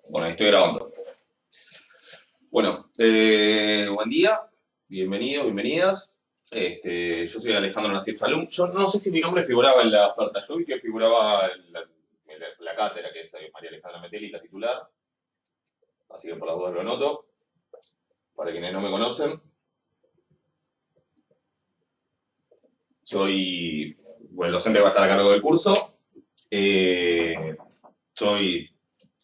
Bueno, ahí estoy grabando. Bueno, buen día, bienvenidos, bienvenidas. Yo soy Alejandro Nasif Salum. Yo no sé si mi nombre figuraba en la oferta. Yo vi que figuraba en la cátedra, que es María Alejandra Metelli, la titular. Así que por las dudas lo anoto. Para quienes no me conocen, soy el docente que va a estar a cargo del curso. Eh, soy,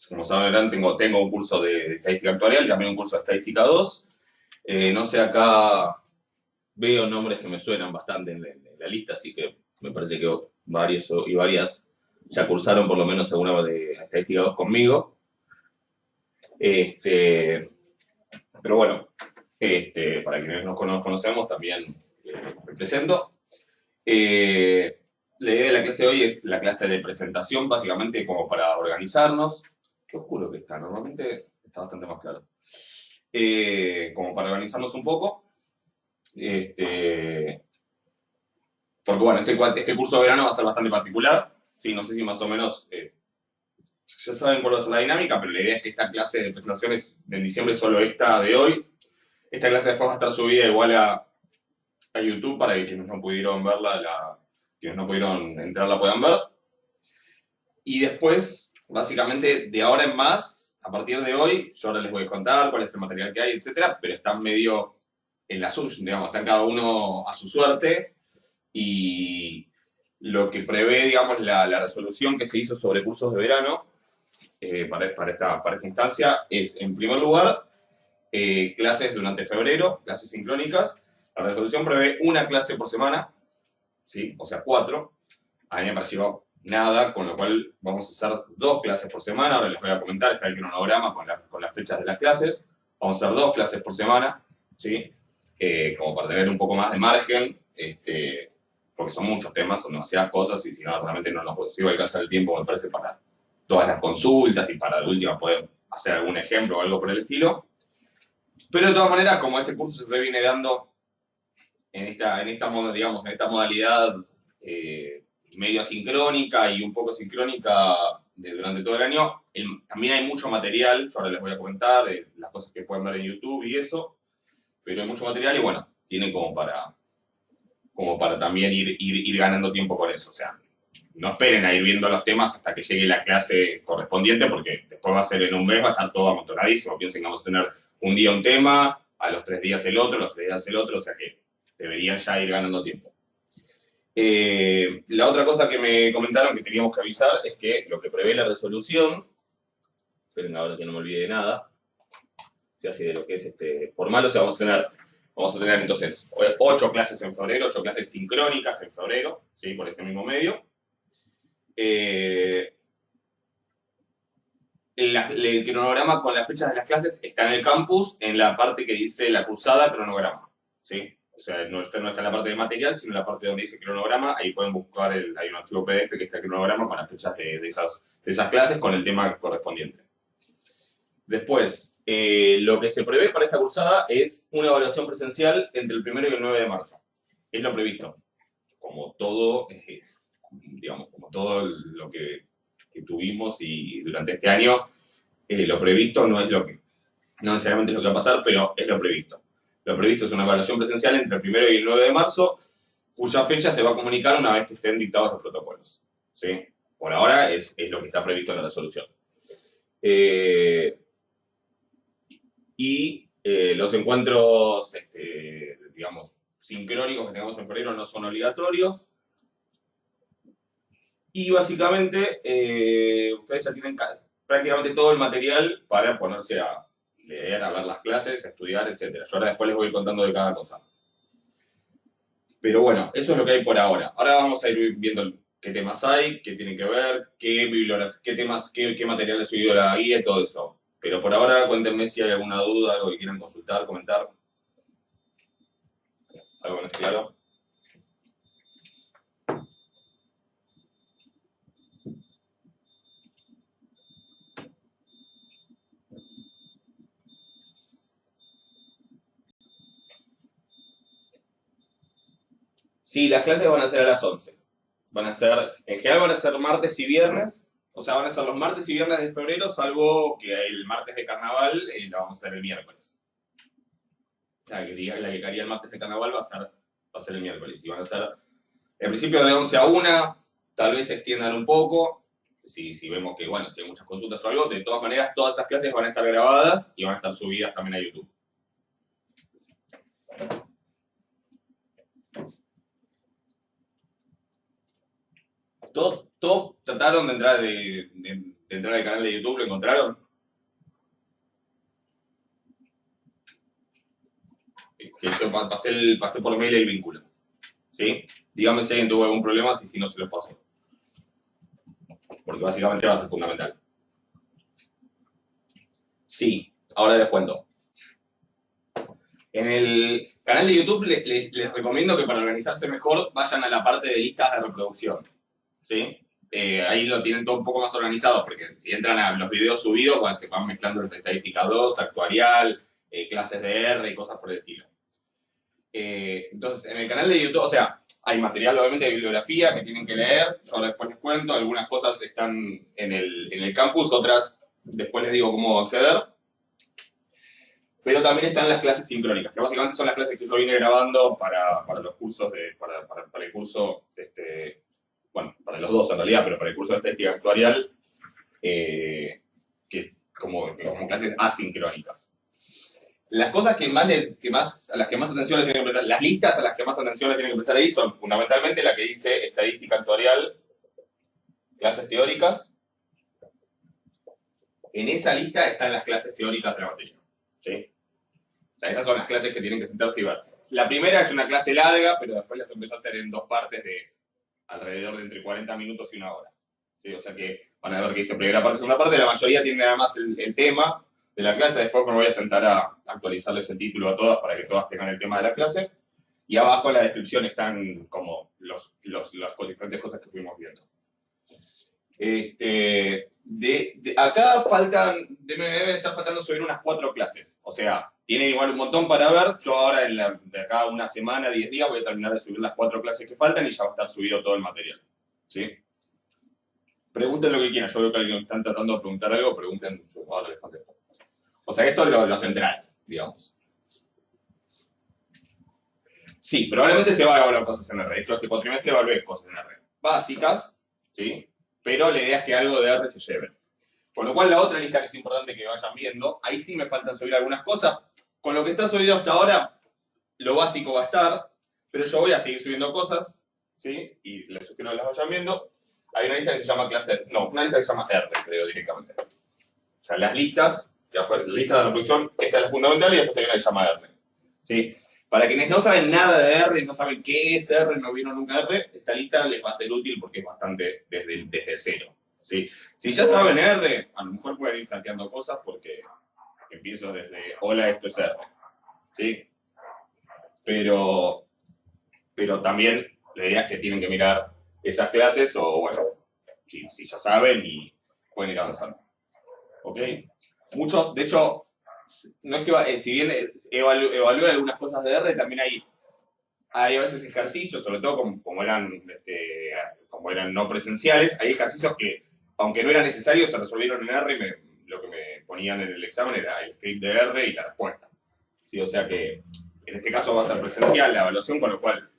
como saben, tengo un curso de estadística actuarial y también un curso de estadística 2. No sé, acá veo nombres que me suenan bastante en la lista, así que me parece que varios y varias ya cursaron por lo menos alguna de estadística 2 conmigo. Este, pero bueno, para quienes no nos conocemos, también me presento. Eh, la idea de la clase de hoy es la clase de presentación, básicamente como para organizarnos. Qué oscuro que está, normalmente está bastante más claro. Como para organizarnos un poco. Porque bueno, este curso de verano va a ser bastante particular. Sí, no sé si más o menos ya saben cuál va a ser la dinámica, pero la idea es que esta clase de presentaciones de diciembre es solo esta de hoy. Esta clase después va a estar subida igual a YouTube para que quienes no pudieron verla, quienes no pudieron entrar la puedan ver. Y después, básicamente, de ahora en más, a partir de hoy, yo ahora les voy a contar cuál es el material que hay, etcétera, pero están medio en la suya, digamos, están cada uno a su suerte. Y lo que prevé, digamos, la resolución que se hizo sobre cursos de verano para esta instancia es, en primer lugar, clases durante febrero, clases sincrónicas. La resolución prevé una clase por semana, ¿sí? O sea, 4. A mí me pareció nada, con lo cual vamos a hacer 2 clases por semana. Ahora les voy a comentar, está el cronograma con las fechas de las clases. Vamos a hacer 2 clases por semana, ¿sí? Como para tener un poco más de margen, porque son muchos temas, son demasiadas cosas, y si no, realmente no nos iba a alcanzar el tiempo, me parece, para todas las consultas y para de última poder hacer algún ejemplo o algo por el estilo. Pero de todas maneras, como este curso se viene dando digamos, en esta modalidad medio asincrónica y un poco sincrónica durante todo el año, también hay mucho material, yo ahora les voy a comentar de las cosas que pueden ver en YouTube y eso, pero hay mucho material y bueno, tienen como para también ir ganando tiempo con eso. O sea, no esperen a ir viendo los temas hasta que llegue la clase correspondiente, porque después va a ser en un mes, va a estar todo amontonadísimo. Piensen que vamos a tener un día un tema, a los 3 días el otro, los 3 días el otro, o sea que deberían ya ir ganando tiempo. La otra cosa que me comentaron que teníamos que avisar es que lo que prevé la resolución, esperen ahora que no me olvide de nada, se hace de lo que es formal, o sea, vamos a tener entonces 8 clases en febrero, 8 clases sincrónicas en febrero, ¿sí? Por este mismo medio. El cronograma con las fechas de las clases está en el campus, en la parte que dice la cursada cronograma, ¿sí? O sea, no está en la parte de material, sino en la parte donde dice cronograma. Ahí pueden buscar, hay un archivo PDF que está el cronograma con las fechas de esas clases con el tema correspondiente. Después, lo que se prevé para esta cursada es una evaluación presencial entre el 1 y el 9 de marzo. Es lo previsto. Como todo, digamos, como todo lo que tuvimos y durante este año, lo previsto no es no necesariamente es lo que va a pasar, pero es lo previsto. Lo previsto es una evaluación presencial entre el 1 y el 9 de marzo, cuya fecha se va a comunicar una vez que estén dictados los protocolos, ¿sí? Por ahora es lo que está previsto en la resolución. Los encuentros, digamos, sincrónicos que tengamos en febrero no son obligatorios. Y básicamente, ustedes ya tienen prácticamente todo el material para ponerse a leer, a ver las clases, a estudiar, etc. Yo ahora después les voy contando de cada cosa. Pero bueno, eso es lo que hay por ahora. Ahora vamos a ir viendo qué temas hay, qué tienen que ver, qué temas, qué material ha subido la guía y todo eso. Pero por ahora cuéntenme si hay alguna duda, algo que quieran consultar, comentar. ¿Algo que no esté claro? Sí, las clases van a ser a las 11. En general van a ser martes y viernes, O sea, van a ser los martes y viernes de febrero, salvo que el martes de carnaval la vamos a hacer el miércoles. La que caería el martes de carnaval va a ser el miércoles. Y van a ser, en principio, de 11 a 1, tal vez se extiendan un poco, si vemos que, bueno, si hay muchas consultas o algo. De todas maneras, todas esas clases van a estar grabadas y van a estar subidas también a YouTube. ¿Todos trataron de entrar, entrar al canal de YouTube? ¿Lo encontraron? Que yo pasé por mail el vínculo. ¿Sí? Dígame si alguien tuvo algún problema, si no se los paso. Porque básicamente va a ser fundamental. Sí, ahora les cuento. En el canal de YouTube les recomiendo que para organizarse mejor vayan a la parte de listas de reproducción. ¿Sí? Ahí lo tienen todo un poco más organizado, porque si entran a los videos subidos, bueno, se van mezclando las estadísticas 2, actuarial, clases de R y cosas por el estilo. Entonces, en el canal de YouTube, o sea, hay material obviamente de bibliografía que tienen que leer, yo después les cuento, algunas cosas están en el campus, otras después les digo cómo acceder. Pero también están las clases sincrónicas, que básicamente son las clases que yo vine grabando para los cursos, para el curso, bueno, para los dos en realidad, pero para el curso de estadística actuarial, que como clases asincrónicas. Las cosas a las que más atención le tienen que prestar, las listas a las que más atención le tienen que prestar ahí son fundamentalmente la que dice estadística actuarial, clases teóricas. En esa lista están las clases teóricas de la materia. ¿Sí? O sea, esas son las clases que tienen que sentarse y ver. La primera es una clase larga, pero después las empezó a hacer en 2 partes de alrededor de entre 40 minutos y 1 hora. ¿Sí? O sea que van a ver que dice primera parte y segunda parte. La mayoría tiene nada más el tema de la clase. Después me voy a sentar a actualizarles el título a todas para que todas tengan el tema de la clase. Y abajo en la descripción están como las diferentes cosas que fuimos viendo. Acá deben estar faltando subir unas 4 clases. O sea, tienen igual un montón para ver. Yo ahora, de acá a una semana, 10 días, voy a terminar de subir las 4 clases que faltan y ya va a estar subido todo el material. ¿Sí? Pregunten lo que quieran. Yo veo que alguien están tratando de preguntar algo, pregunten, yo ahora les contesto. O sea, esto es lo central, digamos. Sí, probablemente se va a evaluar cosas en R. De hecho, este cuatrimestre evalué cosas en R. Básicas, ¿sí? Pero la idea es que algo de R se lleve. Con lo cual, la otra lista que es importante que vayan viendo, ahí sí me faltan subir algunas cosas. Con lo que está subido hasta ahora, lo básico va a estar, pero yo voy a seguir subiendo cosas, ¿sí? Y les sugiero que las vayan viendo. Hay una lista que se llama una lista que se llama R, creo, directamente. O sea, las listas, la lista de reproducción, esta es la fundamental y después hay una que se llama R. ¿Sí? Para quienes no saben nada de R, no saben qué es R, no vieron nunca R, esta lista les va a ser útil porque es bastante desde cero. ¿Sí? Si ya saben R, a lo mejor pueden ir salteando cosas porque empiezo desde hola, esto es R. ¿Sí? Pero también la idea es que tienen que mirar esas clases o, bueno, si ya saben y pueden ir avanzando. ¿Ok? Muchos, de hecho, no es que, si bien evalúan algunas cosas de R, también hay a veces ejercicios, sobre todo como eran no presenciales, hay ejercicios que, aunque no eran necesarios, se resolvieron en R y lo que me ponían en el examen era el script de R y la respuesta. ¿Sí? O sea que en este caso va a ser presencial la evaluación, con lo cual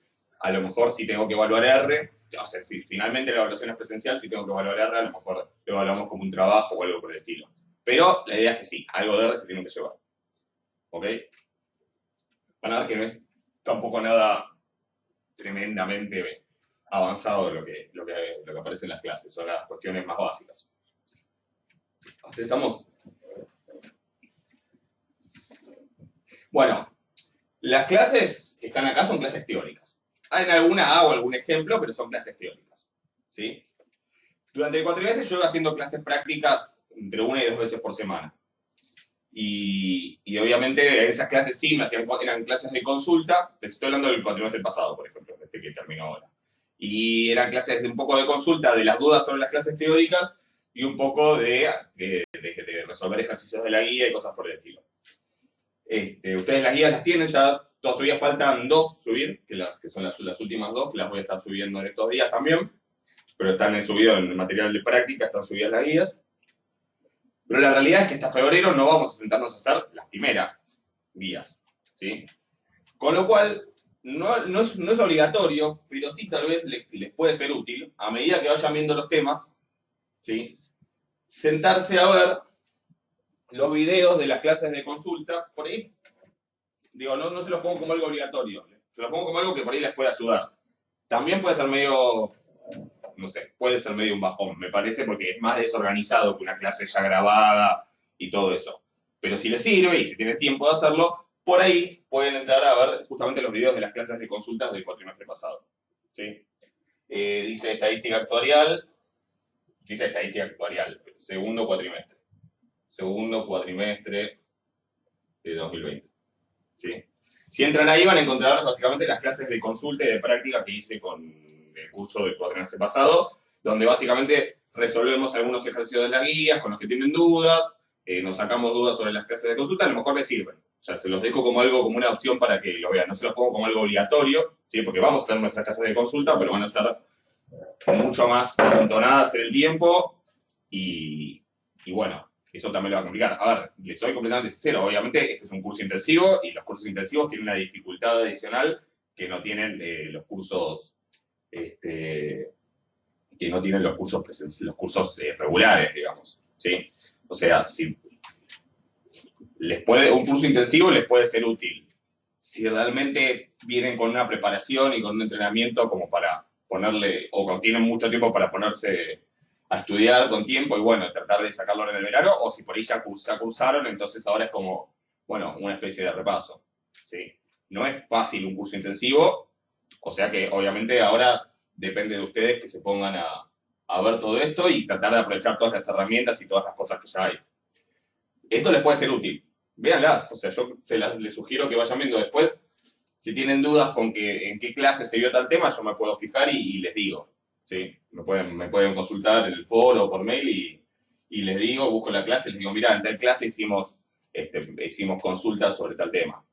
a lo mejor si tengo que evaluar R, o sea, si finalmente la evaluación es presencial, si tengo que evaluar R, a lo mejor lo evaluamos como un trabajo o algo por el estilo. Pero la idea es que sí, algo de R se tiene que llevar. ¿Ok? Van a ver que no es tampoco nada tremendamente avanzado de lo que aparece en las clases, son las cuestiones más básicas. ¿Estamos? Bueno, las clases que están acá son clases teóricas. En alguna hago algún ejemplo, pero son clases teóricas. ¿Sí? Durante el cuatrimestre yo iba haciendo clases prácticas entre 1 y 2 veces por semana. Y obviamente esas clases sí eran clases de consulta. Les estoy hablando del cuatrimestre pasado, por ejemplo, este que terminó ahora. Y eran clases de un poco de consulta de las dudas sobre las clases teóricas y un poco de resolver ejercicios de la guía y cosas por el estilo. Ustedes las guías las tienen, ya todavía faltan 2 subir, que son las últimas 2, que las voy a estar subiendo en estos días también. pero están subidos en el material de práctica, están subidas las guías. Pero la realidad es que hasta febrero no vamos a sentarnos a hacer las primeras guías, ¿sí? Con lo cual, no es obligatorio, pero sí tal vez les puede ser útil, a medida que vayan viendo los temas, ¿sí? Sentarse a ver los videos de las clases de consulta, por ahí, digo, no se los pongo como algo obligatorio, se los pongo como algo que por ahí les puede ayudar. También puede ser medio, no sé, puede ser medio un bajón, me parece, porque es más desorganizado que una clase ya grabada y todo eso. Pero si les sirve y si tienen tiempo de hacerlo, por ahí pueden entrar a ver justamente los videos de las clases de consultas del cuatrimestre pasado. ¿Sí? Dice estadística actuarial, segundo cuatrimestre de 2020. ¿Sí? Si entran ahí van a encontrar básicamente las clases de consulta y de práctica que hice con el curso del cuatrimestre pasado, donde básicamente resolvemos algunos ejercicios de las guías con los que tienen dudas, nos sacamos dudas sobre las clases de consulta, a lo mejor les sirven. O sea, se los dejo como algo, como una opción para que lo vean. No se los pongo como algo obligatorio, ¿sí? Porque vamos a tener nuestras clases de consulta, pero van a ser mucho más amontonadas en el tiempo y bueno, eso también lo va a complicar. A ver, les soy completamente sincero, obviamente este es un curso intensivo y los cursos intensivos tienen una dificultad adicional que no tienen los cursos que no tienen los cursos regulares, digamos, ¿sí? O sea, si un curso intensivo les puede ser útil si realmente vienen con una preparación y con un entrenamiento como para ponerle, o tienen mucho tiempo para ponerse a estudiar con tiempo y bueno, tratar de sacarlo en el verano, o si por ahí ya cursaron, entonces ahora es como, bueno, una especie de repaso, ¿sí? No es fácil un curso intensivo, o sea que obviamente ahora depende de ustedes que se pongan a ver todo esto y tratar de aprovechar todas las herramientas y todas las cosas que ya hay. Esto les puede ser útil. Véanlas, o sea, yo les sugiero que vayan viendo después. Si tienen dudas con en qué clase se vio tal tema, yo me puedo fijar y les digo. ¿Sí? Me pueden consultar en el foro o por mail y les digo, busco la clase y les digo, mira, en tal clase hicimos consultas sobre tal tema.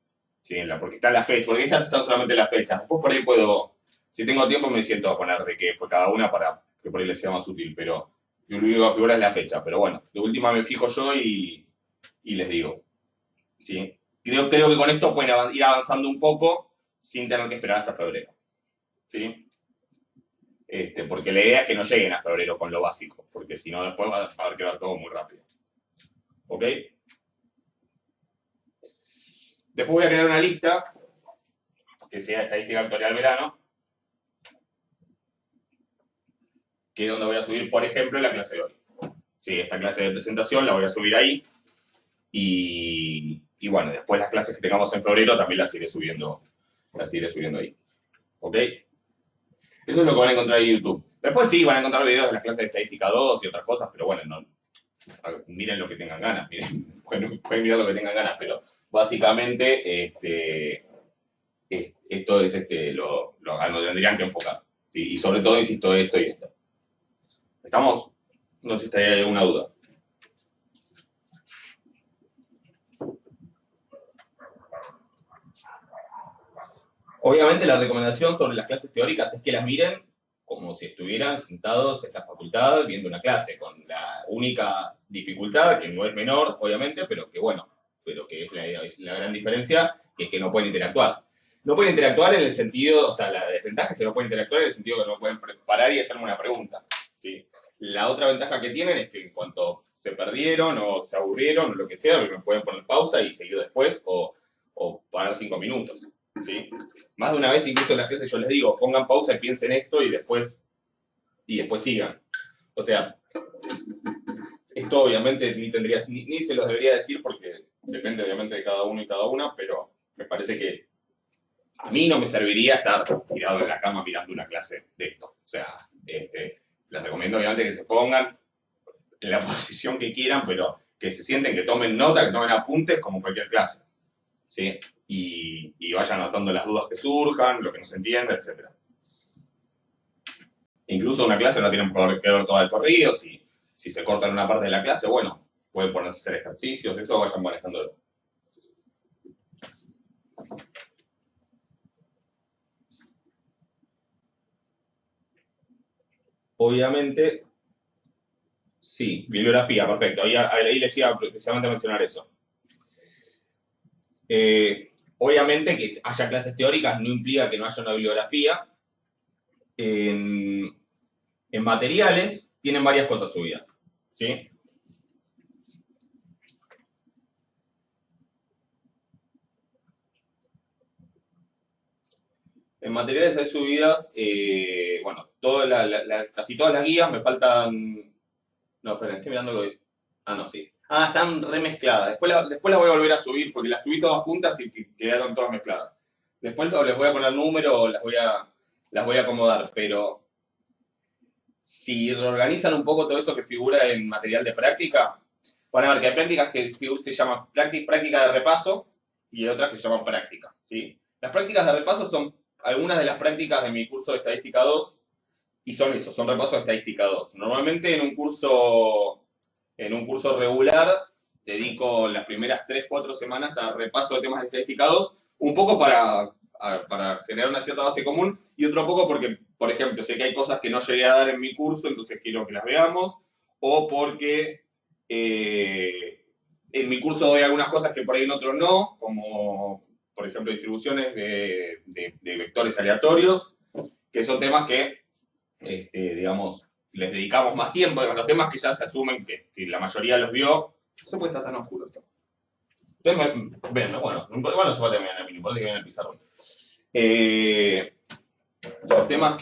¿Sí? Porque está la fecha, porque estas están solamente las fechas. Después por ahí puedo, si tengo tiempo me siento a poner de qué fue cada una para que por ahí les sea más útil, pero yo lo único que figura es la fecha. Pero bueno, de última me fijo yo y les digo. ¿Sí? Creo que con esto pueden ir avanzando un poco sin tener que esperar hasta febrero. ¿Sí? Porque la idea es que no lleguen a febrero con lo básico, porque si no después va a haber que ver todo muy rápido. ¿Ok? Después voy a crear una lista que sea estadística actuarial verano, que es donde voy a subir, por ejemplo, la clase de hoy. Sí, esta clase de presentación la voy a subir ahí y bueno, después las clases que tengamos en febrero también las iré subiendo ahí. ¿Ok? Eso es lo que van a encontrar en YouTube. Después sí, van a encontrar videos de las clases de estadística 2 y otras cosas, pero bueno, miren lo que tengan ganas, pueden mirar lo que tengan ganas, pero básicamente esto es a lo que tendrían que enfocar. ¿Sí? Y sobre todo, insisto, esto y esto. ¿Estamos? No sé si hay alguna duda. Obviamente la recomendación sobre las clases teóricas es que las miren como si estuvieran sentados en la facultad viendo una clase, con la única dificultad, que no es menor, obviamente, pero que es la gran diferencia, que es que no pueden interactuar. No pueden interactuar en el sentido, o sea, la desventaja es que no pueden interactuar en el sentido que no pueden parar y hacerme una pregunta. ¿Sí? La otra ventaja que tienen es que en cuanto se perdieron o se aburrieron o lo que sea, me pueden poner pausa y seguir después o parar 5 minutos. ¿Sí? Más de una vez incluso en las clases yo les digo, pongan pausa y piensen esto y después sigan. O sea, esto obviamente ni se los debería decir porque depende obviamente de cada uno y cada una, pero me parece que a mí no me serviría estar tirado en la cama mirando una clase de esto. O sea, les recomiendo obviamente que se pongan en la posición que quieran, pero que se sienten, que tomen nota, que tomen apuntes como cualquier clase. ¿Sí? Y vayan anotando las dudas que surjan, lo que no se entiende, etc. Incluso una clase no tienen por qué ver todo el corrido, si se cortan una parte de la clase, bueno, pueden ponerse a hacer ejercicios, eso vayan manejándolo. obviamente, sí, bibliografía, perfecto. Ahí les iba precisamente a mencionar eso. Obviamente que haya clases teóricas no implica que no haya una bibliografía. En, en materiales tienen varias cosas subidas, ¿sí? En materiales hay subidas, bueno, casi todas las guías, me faltan. No, esperen, estoy mirando que. Ah, no, sí. Ah, están remezcladas. Después las voy a volver a subir porque las subí todas juntas y quedaron todas mezcladas. Después les voy a poner número o las voy a acomodar, pero si reorganizan un poco todo eso que figura en material de práctica, van a ver que hay prácticas que se llaman práctica de repaso y hay otras que se llaman práctica, ¿sí? Las prácticas de repaso son algunas de las prácticas de mi curso de Estadística 2 y son eso, son repasos de Estadística 2. Normalmente en un curso regular dedico las primeras 3, 4 semanas a repaso de temas de Estadística 2, un poco para generar una cierta base común y otro poco porque, por ejemplo, sé que hay cosas que no llegué a dar en mi curso, entonces quiero que las veamos, o porque en mi curso doy algunas cosas que por ahí en otros no, como por ejemplo distribuciones de vectores aleatorios, que son temas que, digamos, les dedicamos más tiempo, los temas que ya se asumen que la mayoría los vio. No se puede estar tan oscuro esto. Ustedes ven, ¿no? Bueno, igual no se va a terminar en el importa que viene el pizarrón. Los temas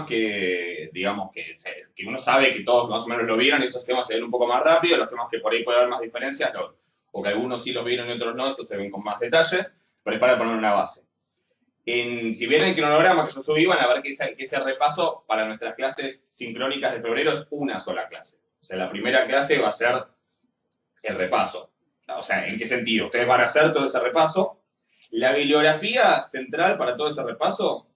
que digamos, que uno sabe que todos más o menos lo vieron, esos temas se ven un poco más rápido, los temas que por ahí puede haber más diferencias, o que algunos sí los vieron y otros no, esos se ven con más detalle, pero es para poner una base. Si bien el cronograma que yo subí, van a ver que ese repaso para nuestras clases sincrónicas de febrero es una sola clase. O sea, la primera clase va a ser el repaso. O sea, ¿en qué sentido? Ustedes van a hacer todo ese repaso. La bibliografía central para todo ese repaso,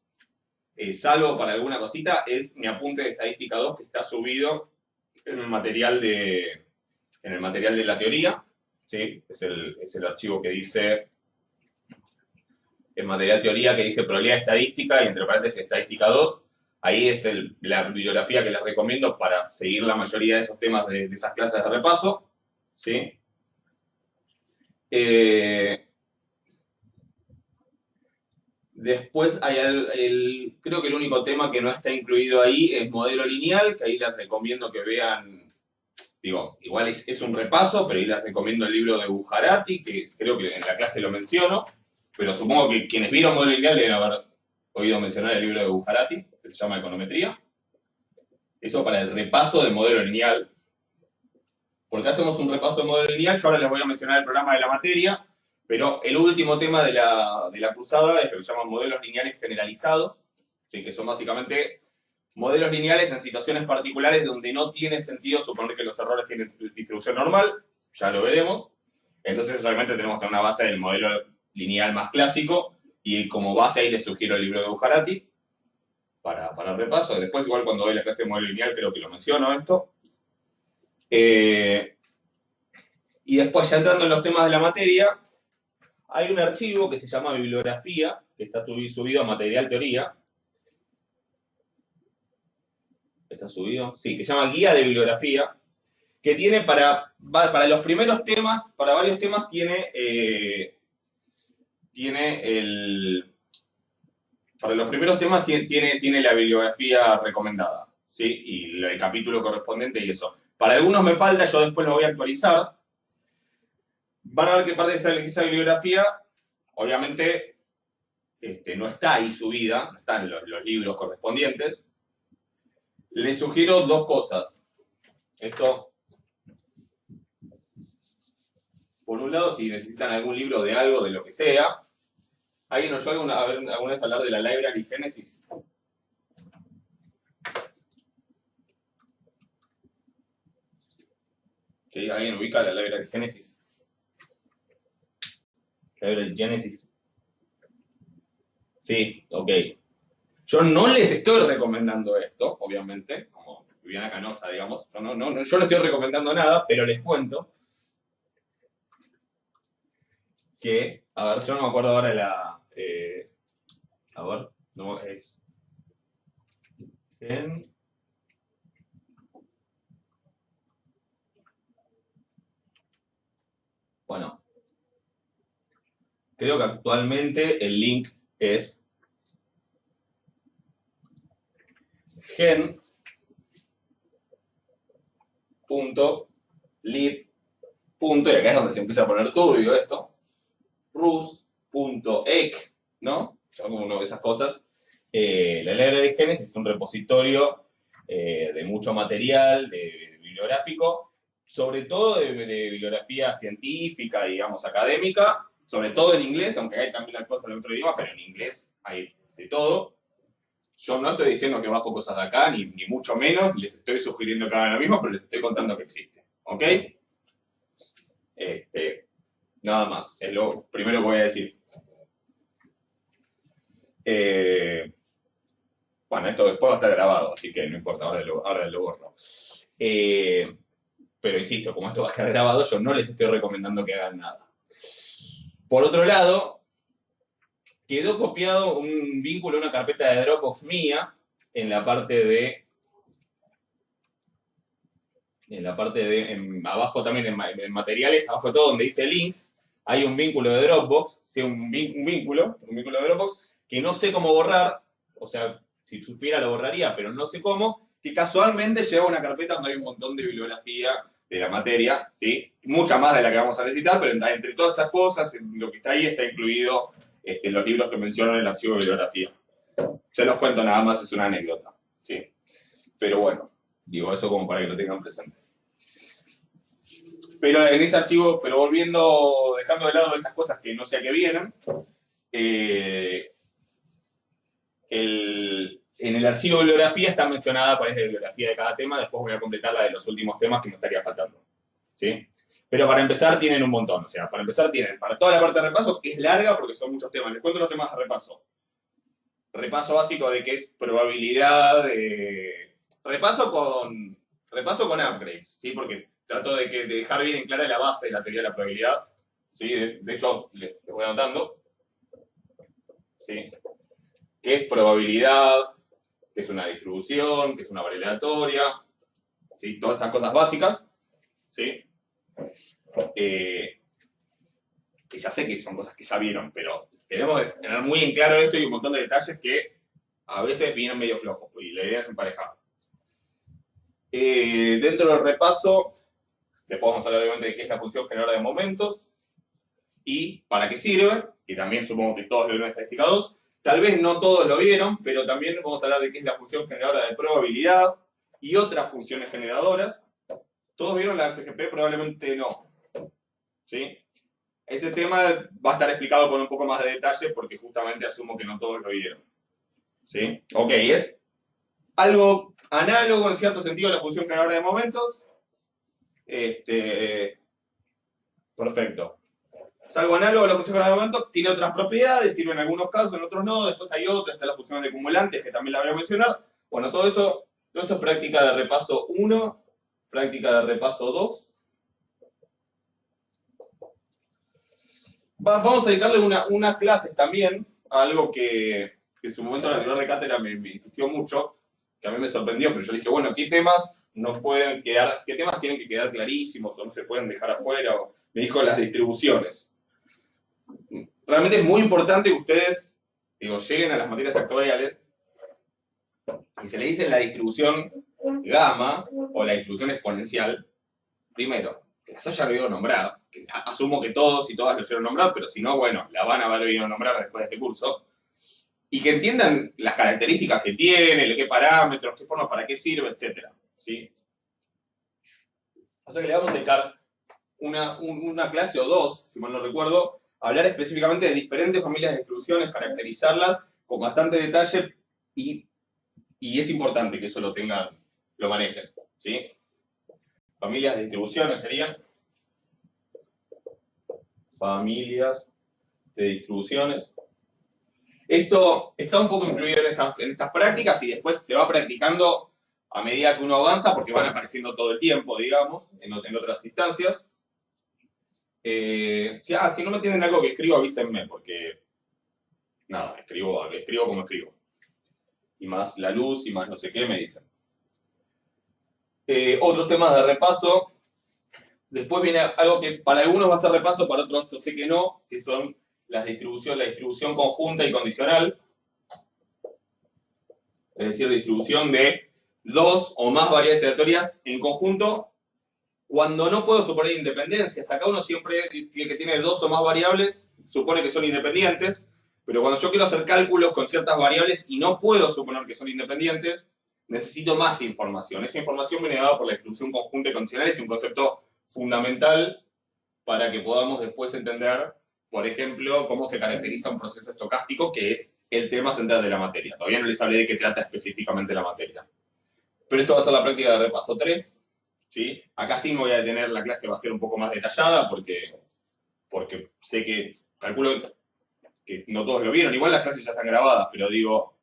salvo para alguna cosita, es mi apunte de Estadística 2 que está subido en el material de la teoría. ¿Sí? Es el archivo que dice en material teoría que dice probabilidad estadística y entre paréntesis estadística 2. Ahí es la bibliografía que les recomiendo para seguir la mayoría de esos temas de esas clases de repaso. ¿Sí? Después creo que el único tema que no está incluido ahí es modelo lineal, que ahí les recomiendo que vean, digo, igual es un repaso, pero ahí les recomiendo el libro de Bujarati, que creo que en la clase lo menciono, pero supongo que quienes vieron modelo lineal deben haber oído mencionar el libro de Bujarati, que se llama Econometría. Eso para el repaso del modelo lineal. ¿Por qué hacemos un repaso de modelo lineal? Yo ahora les voy a mencionar el programa de la materia, pero el último tema de la cruzada es lo que se llaman modelos lineales generalizados, ¿sí? Que son básicamente modelos lineales en situaciones particulares donde no tiene sentido suponer que los errores tienen distribución normal, ya lo veremos. Entonces, solamente tenemos que tener una base del modelo lineal más clásico, y como base ahí les sugiero el libro de Bujarati para el repaso. Después, igual cuando doy la clase de modelo lineal, creo que lo menciono esto. Y después, ya entrando en los temas de la materia, hay un archivo que se llama bibliografía, que está subido a material teoría. ¿Está subido? Sí, que se llama guía de bibliografía, que tiene para los primeros temas, para varios temas, para los primeros temas tiene la bibliografía recomendada, ¿sí? Y el capítulo correspondiente y eso. Para algunos me falta, yo después lo voy a actualizar. Van a ver que parte de esa bibliografía, obviamente, no está ahí subida, no están los libros correspondientes. Les sugiero dos cosas. Esto, por un lado, si necesitan algún libro de algo, de lo que sea. ¿Alguien nos oyó alguna vez hablar de la Library Genesis? ¿Alguien ubica la Library Genesis? Library Genesis. Sí, ok. Yo no les estoy recomendando esto, obviamente, como Viviana Canosa, digamos. Yo no estoy recomendando nada, pero les cuento que, a ver, yo no me acuerdo ahora a ver, no es. Gen. Bueno, creo que actualmente el link es gen.lib. Y acá es donde se empieza a poner turbio esto. rus.ec, ¿no? Uno de esas cosas. La library Genesis es un repositorio de mucho material, de bibliográfico, sobre todo de bibliografía científica, digamos, académica, sobre todo en inglés, aunque hay también las cosas en otro idioma, pero en inglés hay de todo. Yo no estoy diciendo que bajo cosas de acá, ni mucho menos, les estoy sugiriendo que hagan lo mismo, pero les estoy contando que existe, ¿ok? Nada más, es lo primero que voy a decir. Bueno, esto después va a estar grabado, así que no importa, ahora lo borro. Pero insisto, como esto va a estar grabado, yo no les estoy recomendando que hagan nada. Por otro lado, quedó copiado un vínculo, una carpeta de Dropbox mía, en la parte de, abajo también en materiales, abajo de todo donde dice links, hay un vínculo de Dropbox, ¿sí? un vínculo de Dropbox, que no sé cómo borrar, o sea, si supiera lo borraría, pero no sé cómo, que casualmente lleva una carpeta donde hay un montón de bibliografía de la materia, ¿sí? Mucha más de la que vamos a necesitar, pero entre todas esas cosas, lo que está ahí está incluido los libros que menciono en el archivo de bibliografía. Se los cuento nada más, es una anécdota, ¿sí? Pero bueno, digo eso como para que lo tengan presente. Pero en ese archivo, pero volviendo, dejando de lado estas cosas que no sé a qué vienen, en el archivo de bibliografía está mencionada cuál es la bibliografía de cada tema, después voy a completar la de los últimos temas que me estaría faltando, ¿sí? Pero para empezar tienen un montón, o sea, para empezar tienen para toda la parte de repaso, que es larga porque son muchos temas, les cuento los temas de repaso. Repaso básico de qué es probabilidad, repaso con upgrades, ¿sí? Porque trato de dejar bien en clara la base de la teoría de la probabilidad, ¿sí? De hecho, les voy anotando, ¿sí? ¿Qué es probabilidad? ¿Qué es una distribución? ¿Qué es una variable aleatoria? ¿Sí? Todas estas cosas básicas, ¿sí? Que ya sé que son cosas que ya vieron, pero tenemos que tener muy en claro esto y un montón de detalles que a veces vienen medio flojos y la idea es emparejar. Dentro del repaso, después vamos a hablar obviamente de qué es la función generadora de momentos y para qué sirve, que también supongo que todos lo vieron en estadística 2. Tal vez no todos lo vieron, pero también vamos a hablar de qué es la función generadora de probabilidad y otras funciones generadoras. ¿Todos vieron la FGP? Probablemente no, ¿sí? Ese tema va a estar explicado con un poco más de detalle porque justamente asumo que no todos lo vieron, ¿sí? Ok, es algo análogo en cierto sentido a la función generadora de momentos. Perfecto. Es algo análogo a la función generadora de momentos, tiene otras propiedades, sirve en algunos casos, en otros no, después hay otras, está la función de acumulantes, que también la voy a mencionar. Bueno, todo esto es práctica de repaso 1, práctica de repaso 2. Vamos a dedicarle unas clases también a algo que en su momento en la anterior de cátedra me insistió mucho, que a mí me sorprendió, pero yo le dije, bueno, ¿qué temas no pueden quedar, qué temas tienen que quedar clarísimos o no se pueden dejar afuera? Me dijo las distribuciones. Realmente es muy importante que ustedes, lleguen a las materias actuariales y se le dice la distribución gamma o la distribución exponencial, primero, que las hayan oído nombrar, que asumo que todos y todas lo oyeron nombrar, pero si no, bueno, la van a haber oído nombrar después de este curso, y que entiendan las características que tiene, qué parámetros, qué formas, para qué sirve, etc. ¿Sí? O sea que le vamos a dedicar una clase o dos, si mal no recuerdo, a hablar específicamente de diferentes familias de distribuciones, caracterizarlas con bastante detalle y es importante que eso lo manejen. ¿Sí? Familias de distribuciones serían familias de distribuciones. Esto está un poco incluido en estas prácticas y después se va practicando a medida que uno avanza porque van apareciendo todo el tiempo, digamos, en otras instancias. Si no me entienden algo que escribo, avísenme porque, nada, escribo como escribo. y más la luz y más no sé qué, me dicen. Otros temas de repaso. Después viene algo que para algunos va a ser repaso, para otros yo sé que no, que son la distribución conjunta y condicional. Es decir, distribución de dos o más variables aleatorias en conjunto cuando no puedo suponer independencia. Hasta acá uno siempre que tiene dos o más variables supone que son independientes, pero cuando yo quiero hacer cálculos con ciertas variables y no puedo suponer que son independientes, necesito más información. Esa información viene dada por la distribución conjunta y condicional, es un concepto fundamental para que podamos después entender, por ejemplo, cómo se caracteriza un proceso estocástico, que es el tema central de la materia. Todavía no les hablé de qué trata específicamente la materia. Pero esto va a ser la práctica de repaso 3. ¿Sí? Acá sí me voy a detener, la clase va a ser un poco más detallada porque sé que, calculo que no todos lo vieron, igual las clases ya están grabadas, pero digo,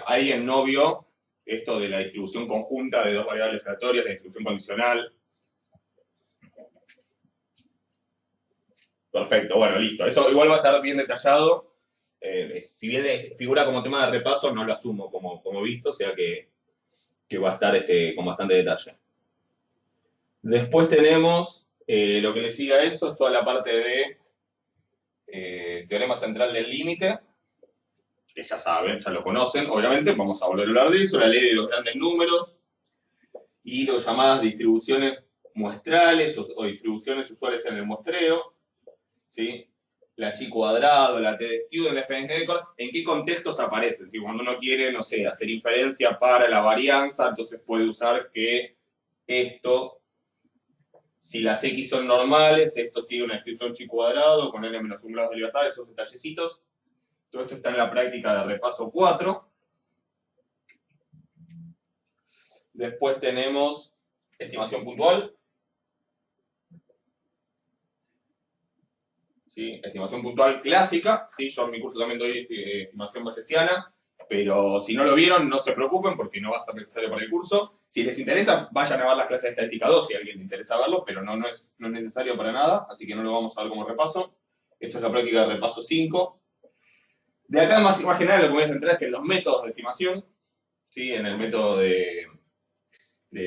alguien no vio esto de la distribución conjunta de dos variables aleatorias, la distribución condicional. Perfecto, bueno, listo. Eso igual va a estar bien detallado. Si bien figura como tema de repaso, no lo asumo como visto, o sea que va a estar con bastante detalle. Después tenemos lo que le sigue a eso, es toda la parte de teorema central del límite, que ya saben, ya lo conocen, obviamente, vamos a volver a hablar de eso, la ley de los grandes números y lo llamadas distribuciones muestrales o distribuciones usuales en el muestreo, ¿sí? La chi cuadrado, la t de student, la f de Necker, ¿en qué contextos aparecen? ¿Sí? Cuando uno quiere, no sé, hacer inferencia para la varianza, entonces puede usar que esto, si las x son normales, esto sigue una distribución chi cuadrado con n menos 1 grados de libertad, esos detallecitos. Todo esto está en la práctica de repaso 4. Después tenemos estimación puntual. ¿Sí? Estimación puntual clásica. ¿Sí? Yo en mi curso también doy estimación bayesiana, pero si no lo vieron, no se preocupen porque no va a ser necesario para el curso. Si les interesa, vayan a ver las clases de estadística 2 si a alguien le interesa verlo, pero no es necesario para nada, así que no lo vamos a ver como repaso. Esto es la práctica de repaso 5. De acá, más que nada, lo que voy a centrar es en los métodos de estimación, ¿sí? En el método de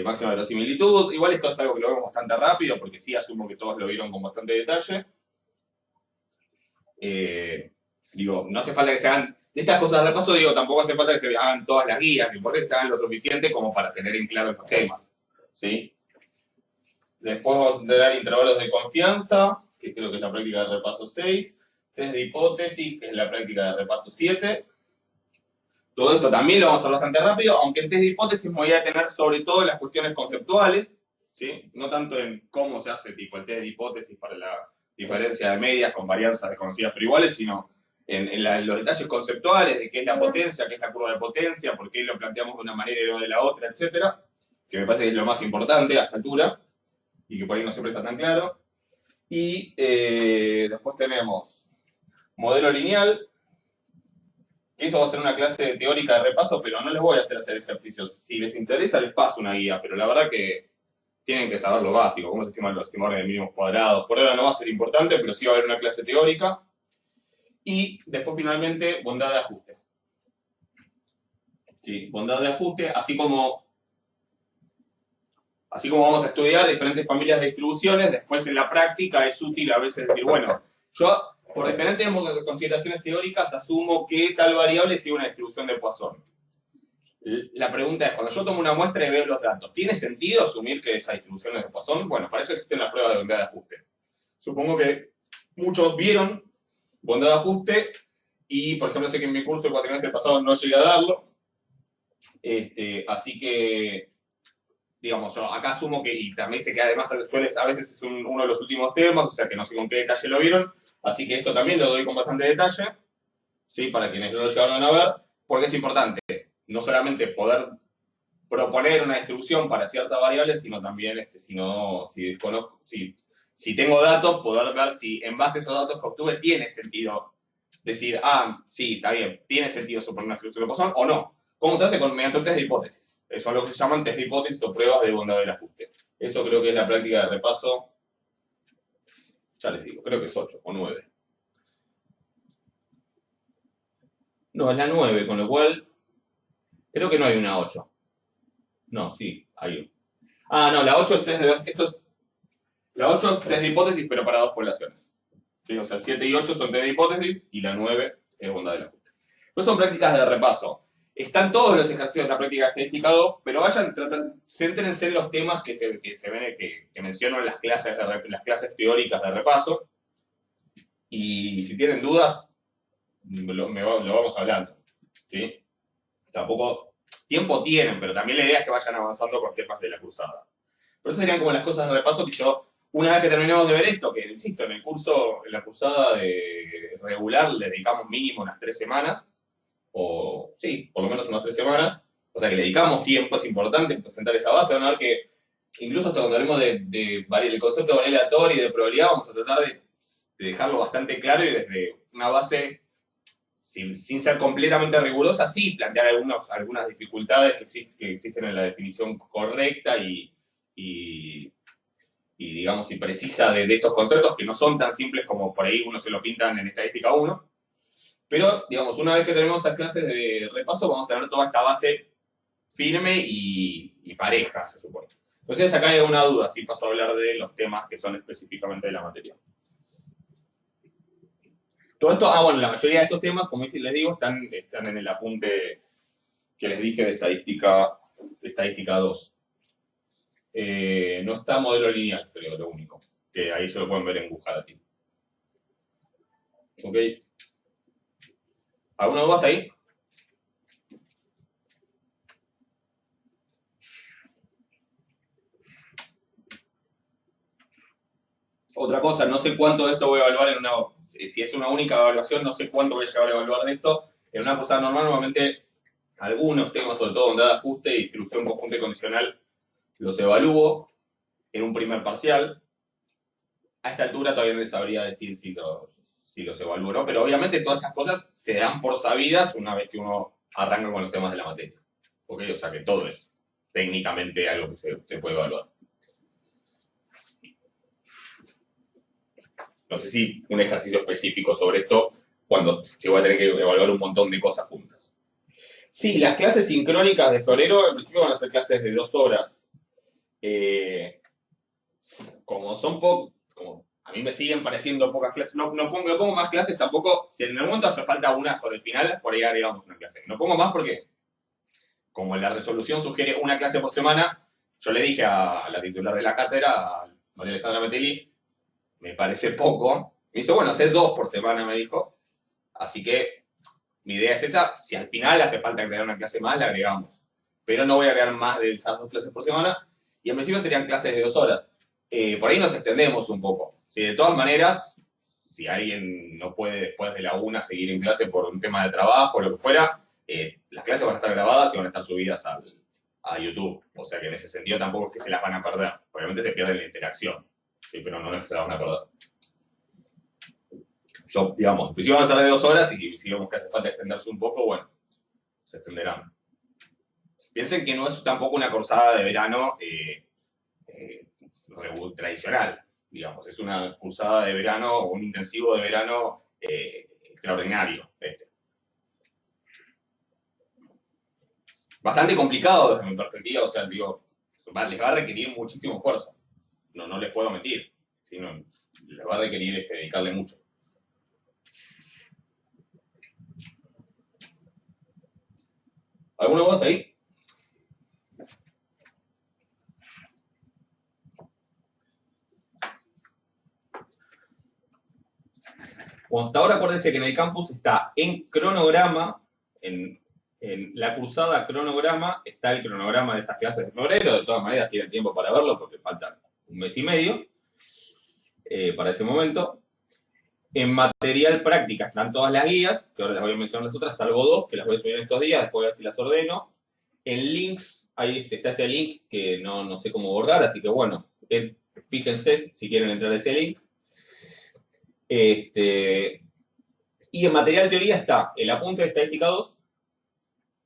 máxima verosimilitud. Igual esto es algo que lo vemos bastante rápido, porque sí asumo que todos lo vieron con bastante detalle. Digo, no hace falta que se hagan, de estas cosas de repaso, digo, tampoco hace falta que se hagan todas las guías, no importa que se hagan lo suficiente como para tener en claro estos temas, ¿sí? Después vamos a tener intervalos de confianza, que creo que es la práctica de repaso 6, test de hipótesis, que es la práctica de repaso 7. Todo esto también lo vamos a hacer bastante rápido, aunque en test de hipótesis me voy a detener sobre todo en las cuestiones conceptuales, ¿sí? No tanto en cómo se hace tipo el test de hipótesis para la diferencia de medias con varianzas desconocidas pero iguales, sino en los detalles conceptuales de qué es la potencia, qué es la curva de potencia, por qué lo planteamos de una manera y no de la otra, etcétera, que me parece que es lo más importante a esta altura y que por ahí no se presta tan claro. Y después tenemos modelo lineal, que eso va a ser una clase teórica de repaso, pero no les voy a hacer ejercicios. Si les interesa, les paso una guía, pero la verdad que tienen que saber lo básico, cómo se estiman los estimadores de mínimos cuadrados. Por ahora no va a ser importante, pero sí va a haber una clase teórica. Y después, finalmente, bondad de ajuste. Sí, bondad de ajuste, así como vamos a estudiar diferentes familias de distribuciones, después en la práctica es útil a veces decir, bueno, yo por diferentes consideraciones teóricas asumo que tal variable sigue una distribución de Poisson. La pregunta es, cuando yo tomo una muestra y veo los datos, ¿tiene sentido asumir que esa distribución es de Poisson? Bueno, para eso existen las pruebas de bondad de ajuste. Supongo que muchos vieron bondad de ajuste y, por ejemplo, sé que en mi curso el cuatrimestre pasado no llegué a darlo. Así que, digamos, yo acá asumo que, y también sé que además a veces es uno de los últimos temas, o sea que no sé con qué detalle lo vieron, así que esto también lo doy con bastante detalle, ¿sí? Para quienes no lo llegaron a ver, porque es importante no solamente poder proponer una distribución para ciertas variables, sino también, si tengo datos, poder ver si en base a esos datos que obtuve tiene sentido decir, sí, está bien, tiene sentido suponer una distribución de Poisson o no. ¿Cómo se hace? Mediante un test de hipótesis. Eso es lo que se llaman test de hipótesis o pruebas de bondad del ajuste. Eso creo que es la práctica de repaso, ya les digo, creo que es 8 o 9. No, es la 9, con lo cual Creo que no hay una 8. No, sí, hay una. Ah, no, la 8 es test de, la 8 es test de hipótesis, pero para dos poblaciones. ¿Sí? O sea, 7 y 8 son test de hipótesis y la 9 es bondad del ajuste. No son prácticas de repaso. Están todos los ejercicios de la práctica estadística 2, pero vayan, céntrense en los temas que ven, que menciono en las clases teóricas de repaso. Y si tienen dudas, lo vamos hablando. ¿Sí? Tampoco tiempo tienen, pero también la idea es que vayan avanzando con temas de la cursada. Pero esas serían como las cosas de repaso que yo, una vez que terminemos de ver esto, que insisto, en el curso, en la cursada de regular le dedicamos mínimo unas 3 semanas, o sí, por lo menos unas 3 semanas, o sea que le dedicamos tiempo, es importante presentar esa base, van a ver que incluso hasta cuando hablemos del concepto de variable aleatoria y de probabilidad, vamos a tratar de dejarlo bastante claro y desde una base sin ser completamente rigurosa, sí plantear algunas dificultades que existen en la definición correcta y digamos, y precisa de estos conceptos, que no son tan simples como por ahí uno se lo pintan en Estadística 1. Pero, digamos, una vez que tenemos esas clases de repaso, vamos a tener toda esta base firme y pareja, se supone. Entonces, hasta acá hay alguna duda, si paso a hablar de los temas que son específicamente de la materia. Todo esto, bueno, la mayoría de estos temas, como les digo, están en el apunte que les dije de estadística 2. No está modelo lineal, creo, lo único. Que ahí se lo pueden ver en Bujati. ¿Ok? ¿Alguna duda hasta ahí? Otra cosa, no sé cuánto de esto voy a evaluar en una... Si es una única evaluación, no sé cuánto voy a llegar a evaluar de esto. En una cursada normal, normalmente, algunos temas, sobre todo donde da ajuste y distribución conjunta y condicional, los evalúo en un primer parcial. A esta altura todavía no les sabría decir si los evalúo o no, pero obviamente todas estas cosas se dan por sabidas una vez que uno arranca con los temas de la materia. ¿Ok? O sea que todo es técnicamente algo que se puede evaluar. No sé si un ejercicio específico sobre esto, cuando se voy a tener que evaluar un montón de cosas juntas. Sí, las clases sincrónicas de febrero en principio van a ser clases de 2 horas. Como son como a mí me siguen pareciendo pocas clases, no pongo más clases tampoco, si en el momento hace falta una sobre el final, por ahí agregamos una clase. No pongo más porque, como la resolución sugiere una clase por semana, yo le dije a la titular de la cátedra, a María Alejandra Metelli, me parece poco. Me dice, bueno, hace 2 por semana, me dijo. Así que mi idea es esa. Si al final hace falta agregar una clase más, la agregamos. Pero no voy a agregar más de esas 2 clases por semana. Y en principio serían clases de 2 horas. Por ahí nos extendemos un poco. Si de todas maneras, si alguien no puede después de la una seguir en clase por un tema de trabajo o lo que fuera, las clases van a estar grabadas y van a estar subidas a YouTube. O sea que en ese sentido tampoco es que se las van a perder. Obviamente se pierde la interacción. Sí, pero no es que se las van a perder. Yo, digamos, pues van a ser de 2 horas y si vemos que hace falta extenderse un poco, bueno, se extenderán. Piensen que no es tampoco una cursada de verano tradicional, digamos, es una cursada de verano o un intensivo de verano extraordinario. Bastante complicado desde mi perspectiva, o sea, digo, les va a requerir muchísimo esfuerzo. No les puedo mentir, sino les va a requerir dedicarle mucho. ¿Alguna voz ahí? Bueno, hasta ahora acuérdense que en el campus está en cronograma, en la cursada cronograma, está el cronograma de esas clases de febrero, de todas maneras tienen tiempo para verlo porque faltan un mes y medio para ese momento. En material práctica están todas las guías, que ahora les voy a mencionar las otras, salvo 2, que las voy a subir en estos días, después voy a ver si las ordeno. En links, ahí está ese link que no sé cómo borrar, así que bueno, fíjense si quieren entrar a ese link. Y en material teoría está el apunte de estadística 2,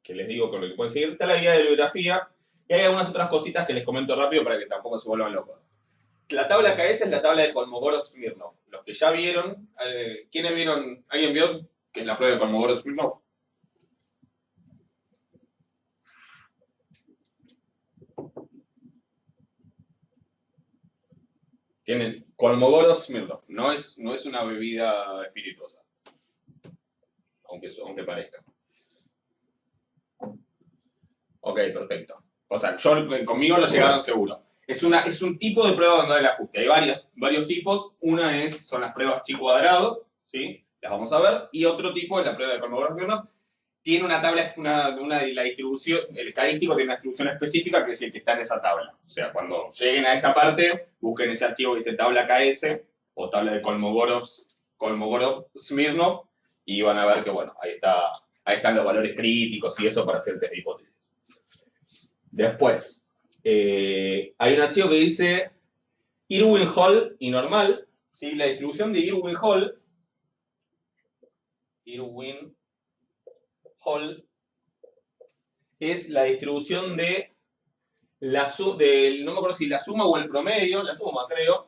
que les digo con lo que pueden seguir, está la guía de bibliografía, y hay algunas otras cositas que les comento rápido para que tampoco se vuelvan locos. La tabla que es la tabla de Kolmogorov-Smirnov. Los que ya vieron, ¿quiénes vieron? ¿Alguien vio que es la prueba de Kolmogorov-Smirnov? Tienen Kolmogorov Smirnoff. No es una bebida espirituosa, aunque parezca. Ok, perfecto. O sea, conmigo lo llegaron seguro. Es un tipo de prueba donde hay el ajuste. Hay varios tipos. Una son las pruebas chi cuadrado, ¿sí? Las vamos a ver. Y otro tipo es la prueba de Kolmogorov. Tiene una tabla, la distribución, el estadístico tiene una distribución específica que es el que está en esa tabla. O sea, cuando lleguen a esta parte, busquen ese archivo que dice tabla KS o tabla de Kolmogorov Smirnoff y van a ver que, bueno, ahí están los valores críticos y eso para hacer test de hipótesis. Después, hay un archivo que dice Irwin Hall y normal, ¿sí? La distribución de Irwin Hall es la distribución de no me acuerdo si la suma o el promedio, la suma creo,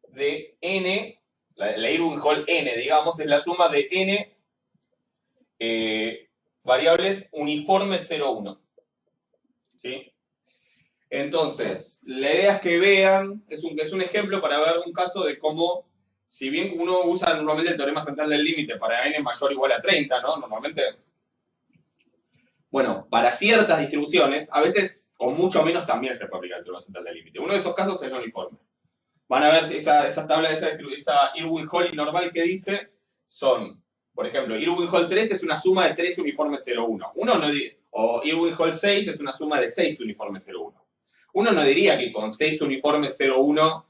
de n, la Irwin Hall n, digamos, es la suma de n variables uniformes 0,1. ¿Sí? Entonces, la idea es que vean, es un ejemplo para ver un caso de cómo, si bien uno usa normalmente el teorema central del límite para n mayor o igual a 30, ¿no? Normalmente, bueno, para ciertas distribuciones, a veces con mucho menos también se puede aplicar el teorema central del límite. Uno de esos casos es el uniforme. Van a ver esa tabla, esa Irwin Hall normal que dice, son, por ejemplo, Irwin Hall 3 es una suma de 3 uniformes 0,1. O Irwin Hall 6 es una suma de 6 uniformes 0,1. Uno no diría que con 6 uniformes 0,1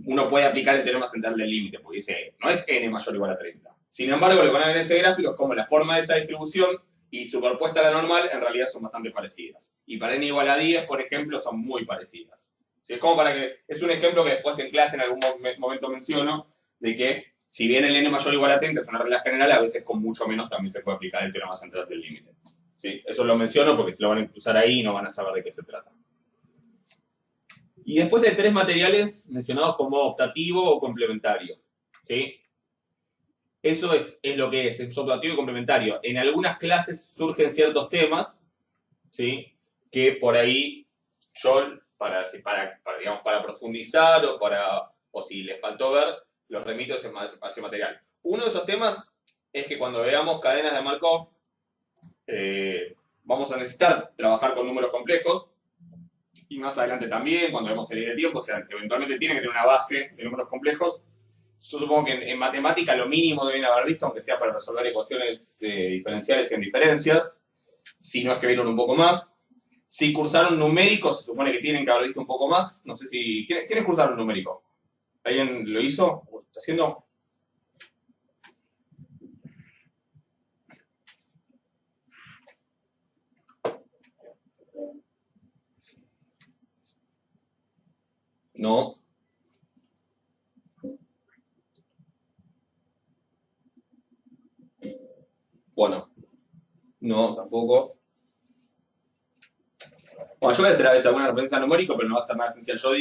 uno puede aplicar el teorema central del límite, porque dice, no es n mayor o igual a 30. Sin embargo, lo que van a ver en ese gráfico es como la forma de esa distribución y superpuesta a la normal en realidad son bastante parecidas. Y para n igual a 10, por ejemplo, son muy parecidas. ¿Sí? Es como para que, es un ejemplo que después en clase en algún momento menciono, de que si bien el n mayor o igual a 30 es una regla general, a veces con mucho menos también se puede aplicar el teorema central del límite. ¿Sí? Eso lo menciono porque si lo van a usar ahí no van a saber de qué se trata. Y después hay 3 materiales mencionados como optativo o complementario. ¿Sí? Eso es lo que es optativo y complementario. En algunas clases surgen ciertos temas, ¿sí? Que por ahí yo, para profundizar o si les faltó ver, los remito a ese material. Uno de esos temas es que cuando veamos cadenas de Markov, vamos a necesitar trabajar con números complejos, y más adelante también, cuando vemos series de tiempo, o sea, que eventualmente tienen que tener una base de números complejos. Yo supongo que en matemática lo mínimo deben haber visto, aunque sea para resolver ecuaciones diferenciales y en diferencias, si no es que vieron un poco más. Si cursaron numérico, se supone que tienen que haber visto un poco más. No sé si... ¿Quiénes cursaron numérico? ¿Alguien lo hizo? ¿O está haciendo? No. Bueno, no, tampoco. Bueno, yo voy a hacer a veces alguna referencia a numérico, pero no va a ser nada esencial. Yo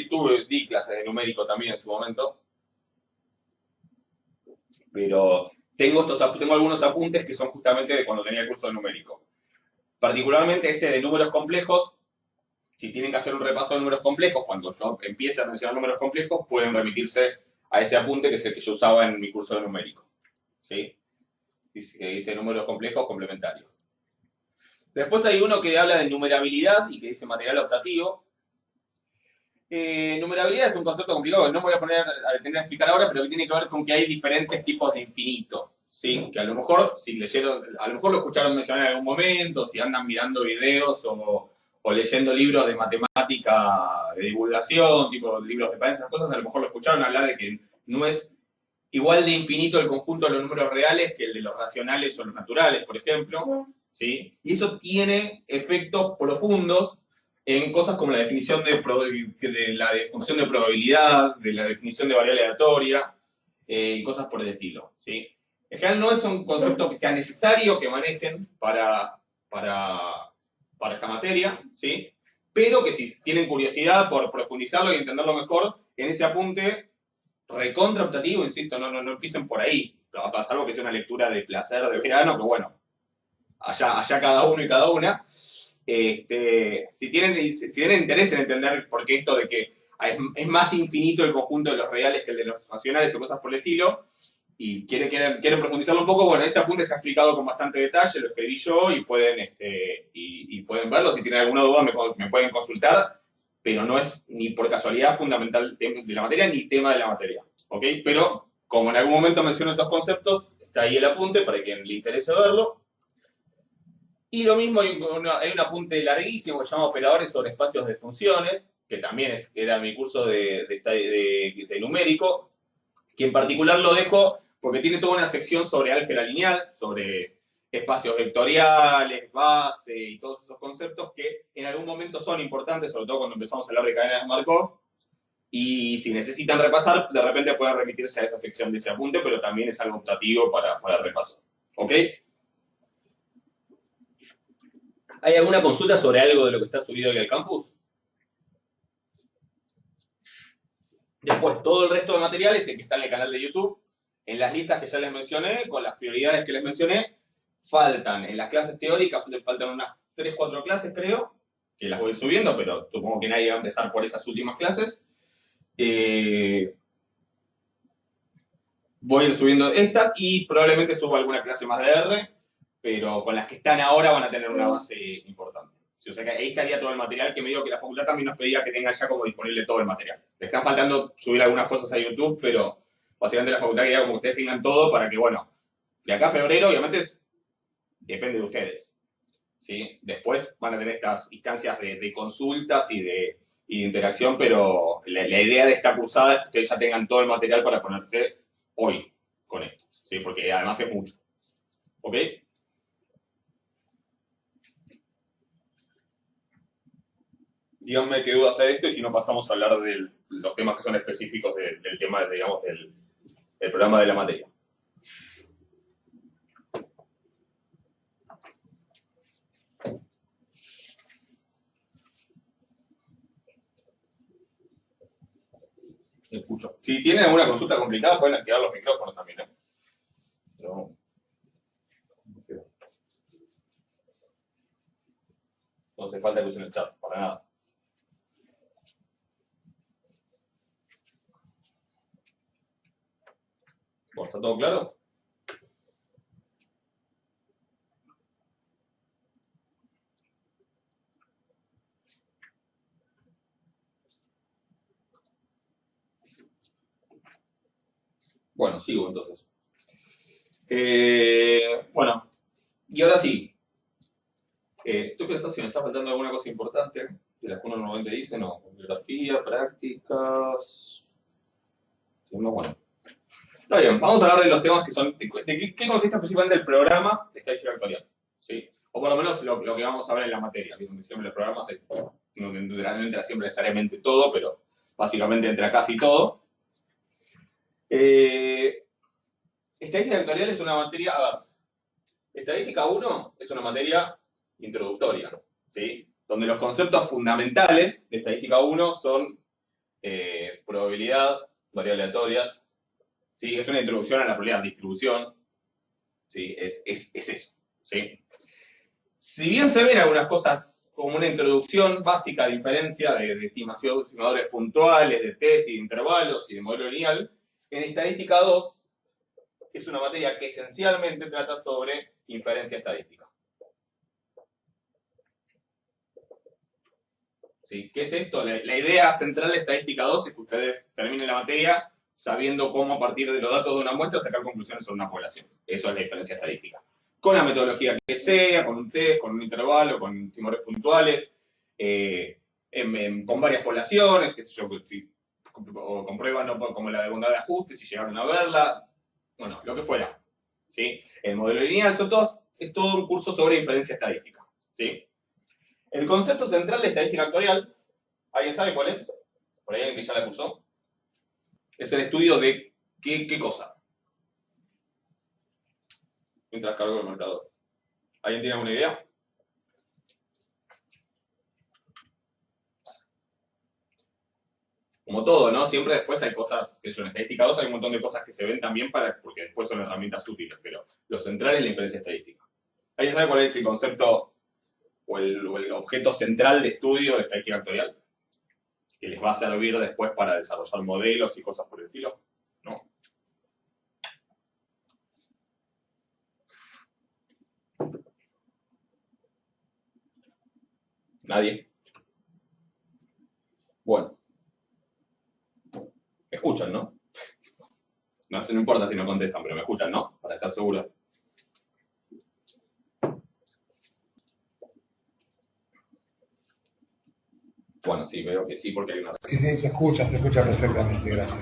di clases de numérico también en su momento. Pero tengo algunos apuntes que son justamente de cuando tenía el curso de numérico. Particularmente ese de números complejos. Si tienen que hacer un repaso de números complejos, cuando yo empiece a mencionar números complejos, pueden remitirse a ese apunte que es el que yo usaba en mi curso de numérico. ¿Sí? Que dice números complejos complementarios. Después hay uno que habla de numerabilidad y que dice material optativo. Numerabilidad es un concepto complicado que no me voy a poner a detener a explicar ahora, pero que tiene que ver con que hay diferentes tipos de infinito. ¿Sí? Que a lo mejor, si leyeron, a lo mejor lo escucharon mencionar en algún momento, si andan mirando videos o leyendo libros de matemática de divulgación, tipo libros de país, esas cosas, a lo mejor lo escucharon hablar de que no es igual de infinito el conjunto de los números reales que el de los racionales o los naturales, por ejemplo. ¿Sí? Y eso tiene efectos profundos en cosas como la definición de la función de probabilidad, de la definición de variable aleatoria, y cosas por el estilo. ¿Sí? En general no es un concepto que sea necesario que manejen para esta materia, ¿sí? Pero que si tienen curiosidad por profundizarlo y entenderlo mejor, en ese apunte recontra optativo, insisto, no empiecen por ahí, salvo que sea una lectura de placer de verano, pero bueno, allá cada uno y cada una. Si tienen interés en entender por qué esto de que es más infinito el conjunto de los reales que el de los nacionales o cosas por el estilo, y quieren profundizarlo un poco, bueno, ese apunte está explicado con bastante detalle, lo escribí yo y pueden verlo. Si tienen alguna duda me pueden consultar, pero no es ni por casualidad fundamental de la materia ni tema de la materia, ¿ok? Pero como en algún momento menciono esos conceptos, está ahí el apunte para quien le interese verlo. Y lo mismo, hay un apunte larguísimo que se llama Operadores sobre espacios de funciones, que también era mi curso de numérico, que en particular lo dejo porque tiene toda una sección sobre álgebra lineal, sobre espacios vectoriales, base y todos esos conceptos que en algún momento son importantes, sobre todo cuando empezamos a hablar de cadenas de Markov, y si necesitan repasar, de repente pueden remitirse a esa sección de ese apunte, pero también es algo optativo para el repaso. ¿Ok? ¿Hay alguna consulta sobre algo de lo que está subido aquí al campus? Después, todo el resto de materiales, el que está en el canal de YouTube, en las listas que ya les mencioné, con las prioridades que les mencioné, faltan en las clases teóricas, faltan unas 3, 4 clases, creo, que las voy a ir subiendo, pero supongo que nadie va a empezar por esas últimas clases. Voy a ir subiendo estas y probablemente suba alguna clase más de R, pero con las que están ahora van a tener una base importante. O sea que ahí estaría todo el material que me digo que la facultad también nos pedía que tengan ya como disponible todo el material. Le están faltando subir algunas cosas a YouTube, pero básicamente la facultad quería como que ustedes tengan todo para que, bueno, de acá a febrero, obviamente depende de ustedes. ¿Sí? Después van a tener estas instancias de consultas y de interacción, pero la idea de esta cursada es que ustedes ya tengan todo el material para ponerse hoy con esto, ¿sí? Porque además es mucho. ¿Ok? Díganme qué dudas hay de esto y si no pasamos a hablar de los temas que son específicos del tema, digamos, del programa de la materia. Escucho. Si tienen alguna consulta complicada, pueden activar los micrófonos también, ¿eh? Pero no hace falta que usen el chat, para nada. Bueno, ¿está todo claro? Bueno, sigo entonces. Bueno, y ahora sí. Estoy pensando si me está faltando alguna cosa importante de las que uno normalmente dice, no. Bibliografía, prácticas. Bueno. Está bien, vamos a hablar de los temas que son. De qué consiste principalmente el programa de estadística vectorial. ¿Sí? O por lo menos lo que vamos a ver en la materia. Donde siempre los programas no entra siempre necesariamente todo, pero básicamente entra casi todo. Estadística vectorial es una materia. A ver, estadística 1 es una materia introductoria, ¿sí? Donde los conceptos fundamentales de estadística 1 son probabilidad, variables aleatorias, ¿sí? Es una introducción a la probabilidad, distribución, ¿sí? Es eso, ¿sí? Si bien se ven algunas cosas como una introducción básica de diferencia de estimadores puntuales, de tesis, de intervalos y de modelo lineal, en estadística 2 es una materia que esencialmente trata sobre inferencia estadística. ¿Sí? ¿Qué es esto? La idea central de estadística 2 es que ustedes terminen la materia sabiendo cómo a partir de los datos de una muestra sacar conclusiones sobre una población. Eso es la diferencia estadística. Con la metodología que sea, con un test, con un intervalo, con estímulos puntuales, con varias poblaciones, qué sé yo, o comprueban ¿no? como la de bondad de ajuste, si llegaron a verla, bueno, lo que fuera. ¿Sí? El modelo lineal, es todo un curso sobre inferencia estadística. ¿Sí? El concepto central de estadística vectorial, ¿alguien sabe cuál es? ¿Por ahí alguien que ya la cursó? Es el estudio de qué cosa. Mientras cargo el marcador. ¿Alguien tiene alguna idea? Como todo, ¿no? Siempre después hay cosas, que en estadística 2 hay un montón de cosas que se ven también porque después son herramientas útiles, pero lo central es la inferencia estadística. ¿Alguien sabe cuál es el concepto o el objeto central de estudio de estadística vectorial, que les va a servir después para desarrollar modelos y cosas por el estilo. No. ¿Nadie? Bueno. Me escuchan, ¿no? No, no importa si no contestan, pero me escuchan, ¿no? Para estar seguro. Bueno, sí, veo que sí, porque hay una... Sí, se escucha perfectamente, gracias.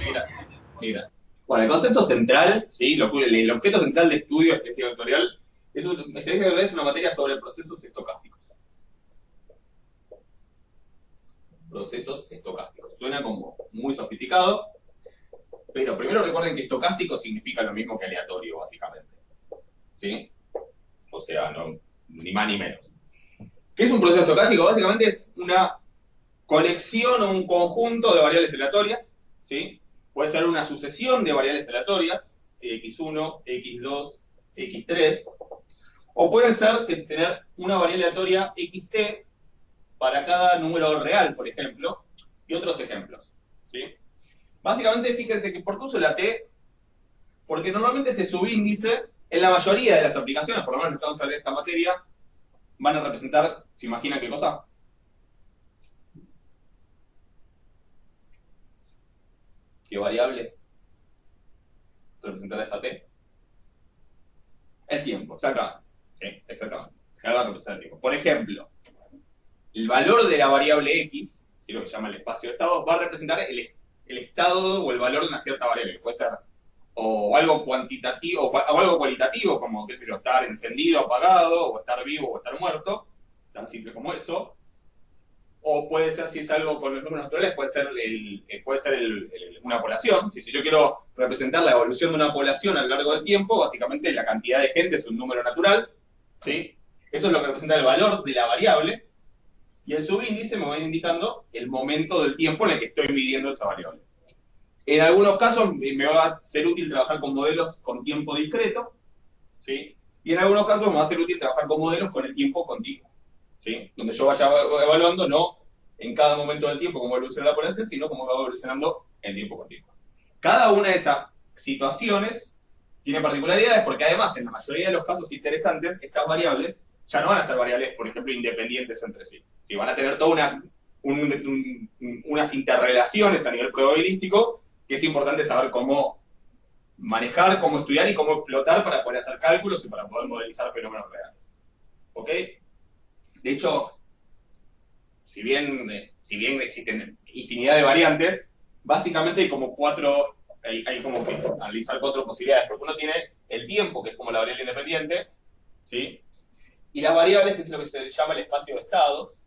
Mira. Bueno, el concepto central, ¿sí? El objeto central de estudio de estadística vectorial es una materia sobre procesos estocásticos. Procesos estocásticos. Suena como muy sofisticado, pero primero recuerden que estocástico significa lo mismo que aleatorio, básicamente. ¿Sí? O sea, no, ni más ni menos. ¿Qué es un proceso estocástico? Básicamente es una colección o un conjunto de variables aleatorias, ¿sí? Puede ser una sucesión de variables aleatorias, x1, x2, x3, o puede ser que tener una variable aleatoria xt para cada número real, por ejemplo, y otros ejemplos, ¿sí? Básicamente, fíjense que ¿por qué uso la t? Porque normalmente este subíndice, en la mayoría de las aplicaciones, por lo menos estamos en esta materia, van a representar, ¿se imaginan qué cosa? ¿Qué variable representará esa t? El tiempo, exactamente. Sí, exactamente. Cada representa el tiempo. Por ejemplo, el valor de la variable x, que es lo que se llama el espacio de estados, va a representar el estado o el valor de una cierta variable, que puede ser o algo cuantitativo o algo cualitativo, como, qué sé yo, estar encendido, apagado, o estar vivo o estar muerto, tan simple como eso. O puede ser, si es algo con los números naturales, puede ser una población. Si yo quiero representar la evolución de una población a lo largo del tiempo, básicamente la cantidad de gente es un número natural, ¿sí? Eso es lo que representa el valor de la variable, y el subíndice me va a ir indicando el momento del tiempo en el que estoy midiendo esa variable. En algunos casos me va a ser útil trabajar con modelos con tiempo discreto, ¿sí? Y en algunos casos me va a ser útil trabajar con modelos con el tiempo continuo, ¿sí? Donde yo vaya evaluando no en cada momento del tiempo cómo evoluciona la población, sino cómo va evolucionando en tiempo continuo. Cada una de esas situaciones tiene particularidades porque además en la mayoría de los casos interesantes estas variables ya no van a ser variables, por ejemplo, independientes entre sí. ¿Sí? Van a tener toda unas interrelaciones a nivel probabilístico que es importante saber cómo manejar, cómo estudiar y cómo explotar para poder hacer cálculos y para poder modelizar fenómenos reales. ¿Ok? De hecho, si bien existen infinidad de variantes, básicamente hay como que analizar cuatro posibilidades, porque uno tiene el tiempo, que es como la variable independiente, ¿sí? Y las variables, que es lo que se llama el espacio de estados,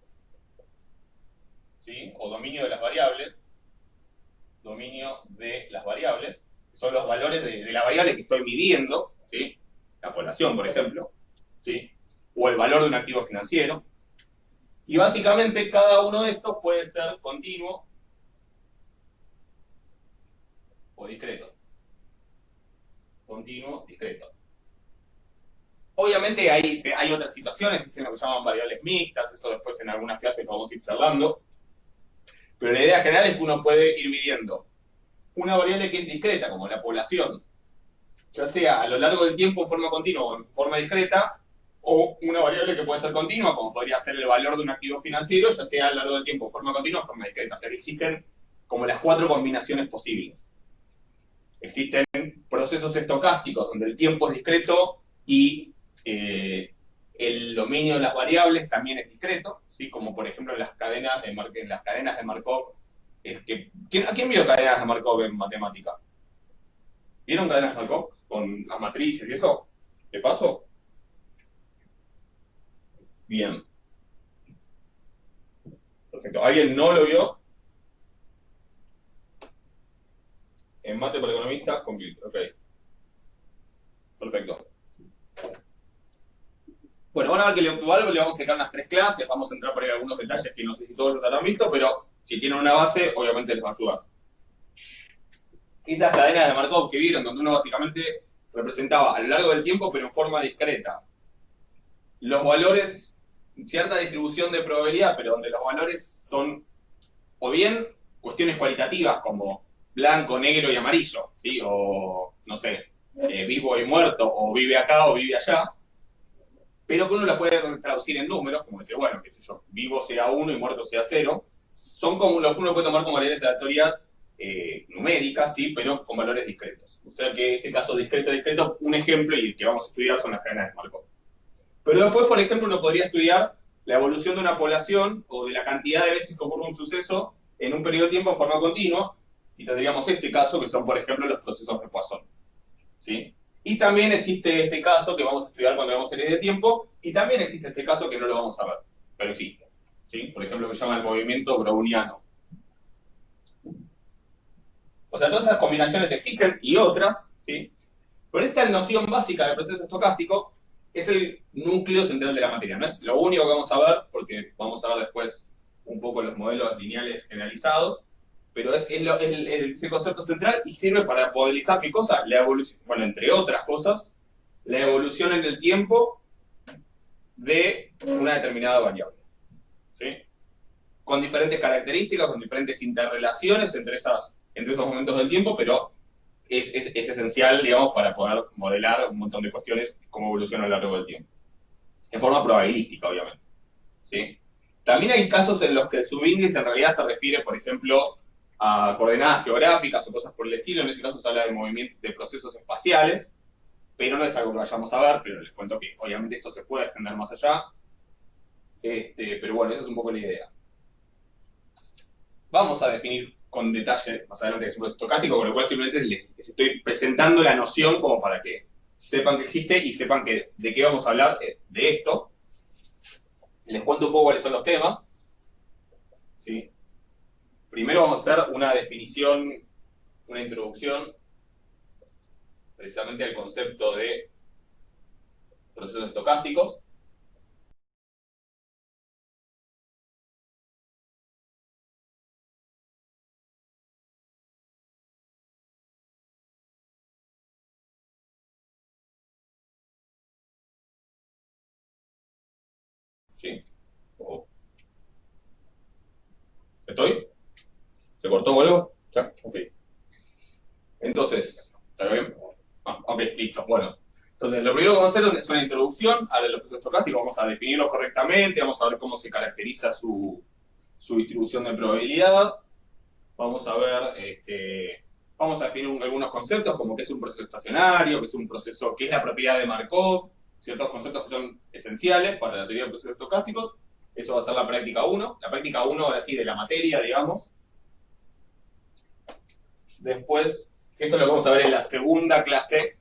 ¿sí? O dominio de las variables, que son los valores de la variable que estoy midiendo, ¿sí? La población, por ejemplo, ¿sí? O el valor de un activo financiero. Y básicamente cada uno de estos puede ser continuo o discreto. Continuo, discreto. Obviamente hay otras situaciones que se llaman variables mixtas, eso después en algunas clases lo vamos a ir charlando. Pero la idea general es que uno puede ir midiendo una variable que es discreta, como la población, ya sea a lo largo del tiempo en forma continua o en forma discreta, o una variable que puede ser continua, como podría ser el valor de un activo financiero, ya sea a lo largo del tiempo en forma continua o en forma discreta. O sea que existen como las cuatro combinaciones posibles. Existen procesos estocásticos donde el tiempo es discreto y el dominio de las variables también es discreto, ¿sí? Como por ejemplo en las cadenas de Markov. ¿A quién vio cadenas de Markov en matemática? ¿Vieron cadenas de Markov con las matrices y eso? ¿Le paso? Bien. Perfecto. ¿Alguien no lo vio? En mate para economistas, completo. Ok. Perfecto. Bueno, van a ver que igual le vamos a sacar unas 3 clases, vamos a entrar por ahí algunos detalles que no sé si todos los habrán visto, pero si tienen una base, obviamente les va a ayudar. Esas cadenas de Markov que vieron, donde uno básicamente representaba a lo largo del tiempo, pero en forma discreta, los valores cierta distribución de probabilidad, pero donde los valores son o bien cuestiones cualitativas como blanco, negro y amarillo, ¿sí? O, no sé, vivo y muerto, o vive acá o vive allá, pero que uno las puede traducir en números, como decir, bueno, qué sé yo, vivo sea 1 y muerto sea 0, son como lo que uno puede tomar como variables aleatorias numéricas, sí, pero con valores discretos. O sea que este caso discreto, un ejemplo y el que vamos a estudiar son las cadenas de Markov. Pero después, por ejemplo, uno podría estudiar la evolución de una población o de la cantidad de veces que ocurre un suceso en un periodo de tiempo en forma continua, y tendríamos este caso que son, por ejemplo, los procesos de Poisson, ¿sí? Y también existe este caso que vamos a estudiar cuando veamos series de tiempo, y también existe este caso que no lo vamos a ver, pero existe, ¿sí? Por ejemplo, que se llama el movimiento browniano. O sea, todas esas combinaciones existen y otras, ¿sí? Pero esta noción básica del proceso estocástico es el núcleo central de la materia. No es lo único que vamos a ver, porque vamos a ver después un poco los modelos lineales generalizados, pero es el concepto central y sirve para modelizar qué cosa, la evolución, bueno, entre otras cosas, la evolución en el tiempo de una determinada variable, ¿sí? Con diferentes características, con diferentes interrelaciones entre esos momentos del tiempo, pero es esencial, digamos, para poder modelar un montón de cuestiones, cómo evoluciona a lo largo del tiempo. De forma probabilística, obviamente, ¿sí? También hay casos en los que el subíndice en realidad se refiere, por ejemplo, a coordenadas geográficas o cosas por el estilo. En ese caso se habla de movimiento de procesos espaciales, pero no es algo que vayamos a ver, pero les cuento que obviamente esto se puede extender más allá. Pero bueno, esa es un poco la idea. Vamos a definir con detalle más adelante qué es un proceso estocástico, con lo cual simplemente les estoy presentando la noción como para que sepan que existe y sepan que de qué vamos a hablar de esto. Les cuento un poco cuáles son los temas, ¿sí? Primero vamos a hacer una definición, una introducción, precisamente al concepto de procesos estocásticos. ¿Sí? ¿Estoy? ¿Se cortó o algo? ¿Ya? Ok. Entonces, ¿está bien? Ok, listo. Bueno, entonces lo primero que vamos a hacer es una introducción a los procesos estocásticos. Vamos a definirlos correctamente, vamos a ver cómo se caracteriza su distribución de probabilidad. Vamos a ver, vamos a definir algunos conceptos como qué es un proceso estacionario, qué es un proceso, qué es la propiedad de Markov, ciertos conceptos que son esenciales para la teoría de procesos estocásticos. Eso va a ser la práctica 1. La práctica 1, ahora sí, de la materia, digamos. Después, esto lo vamos a ver en la segunda clase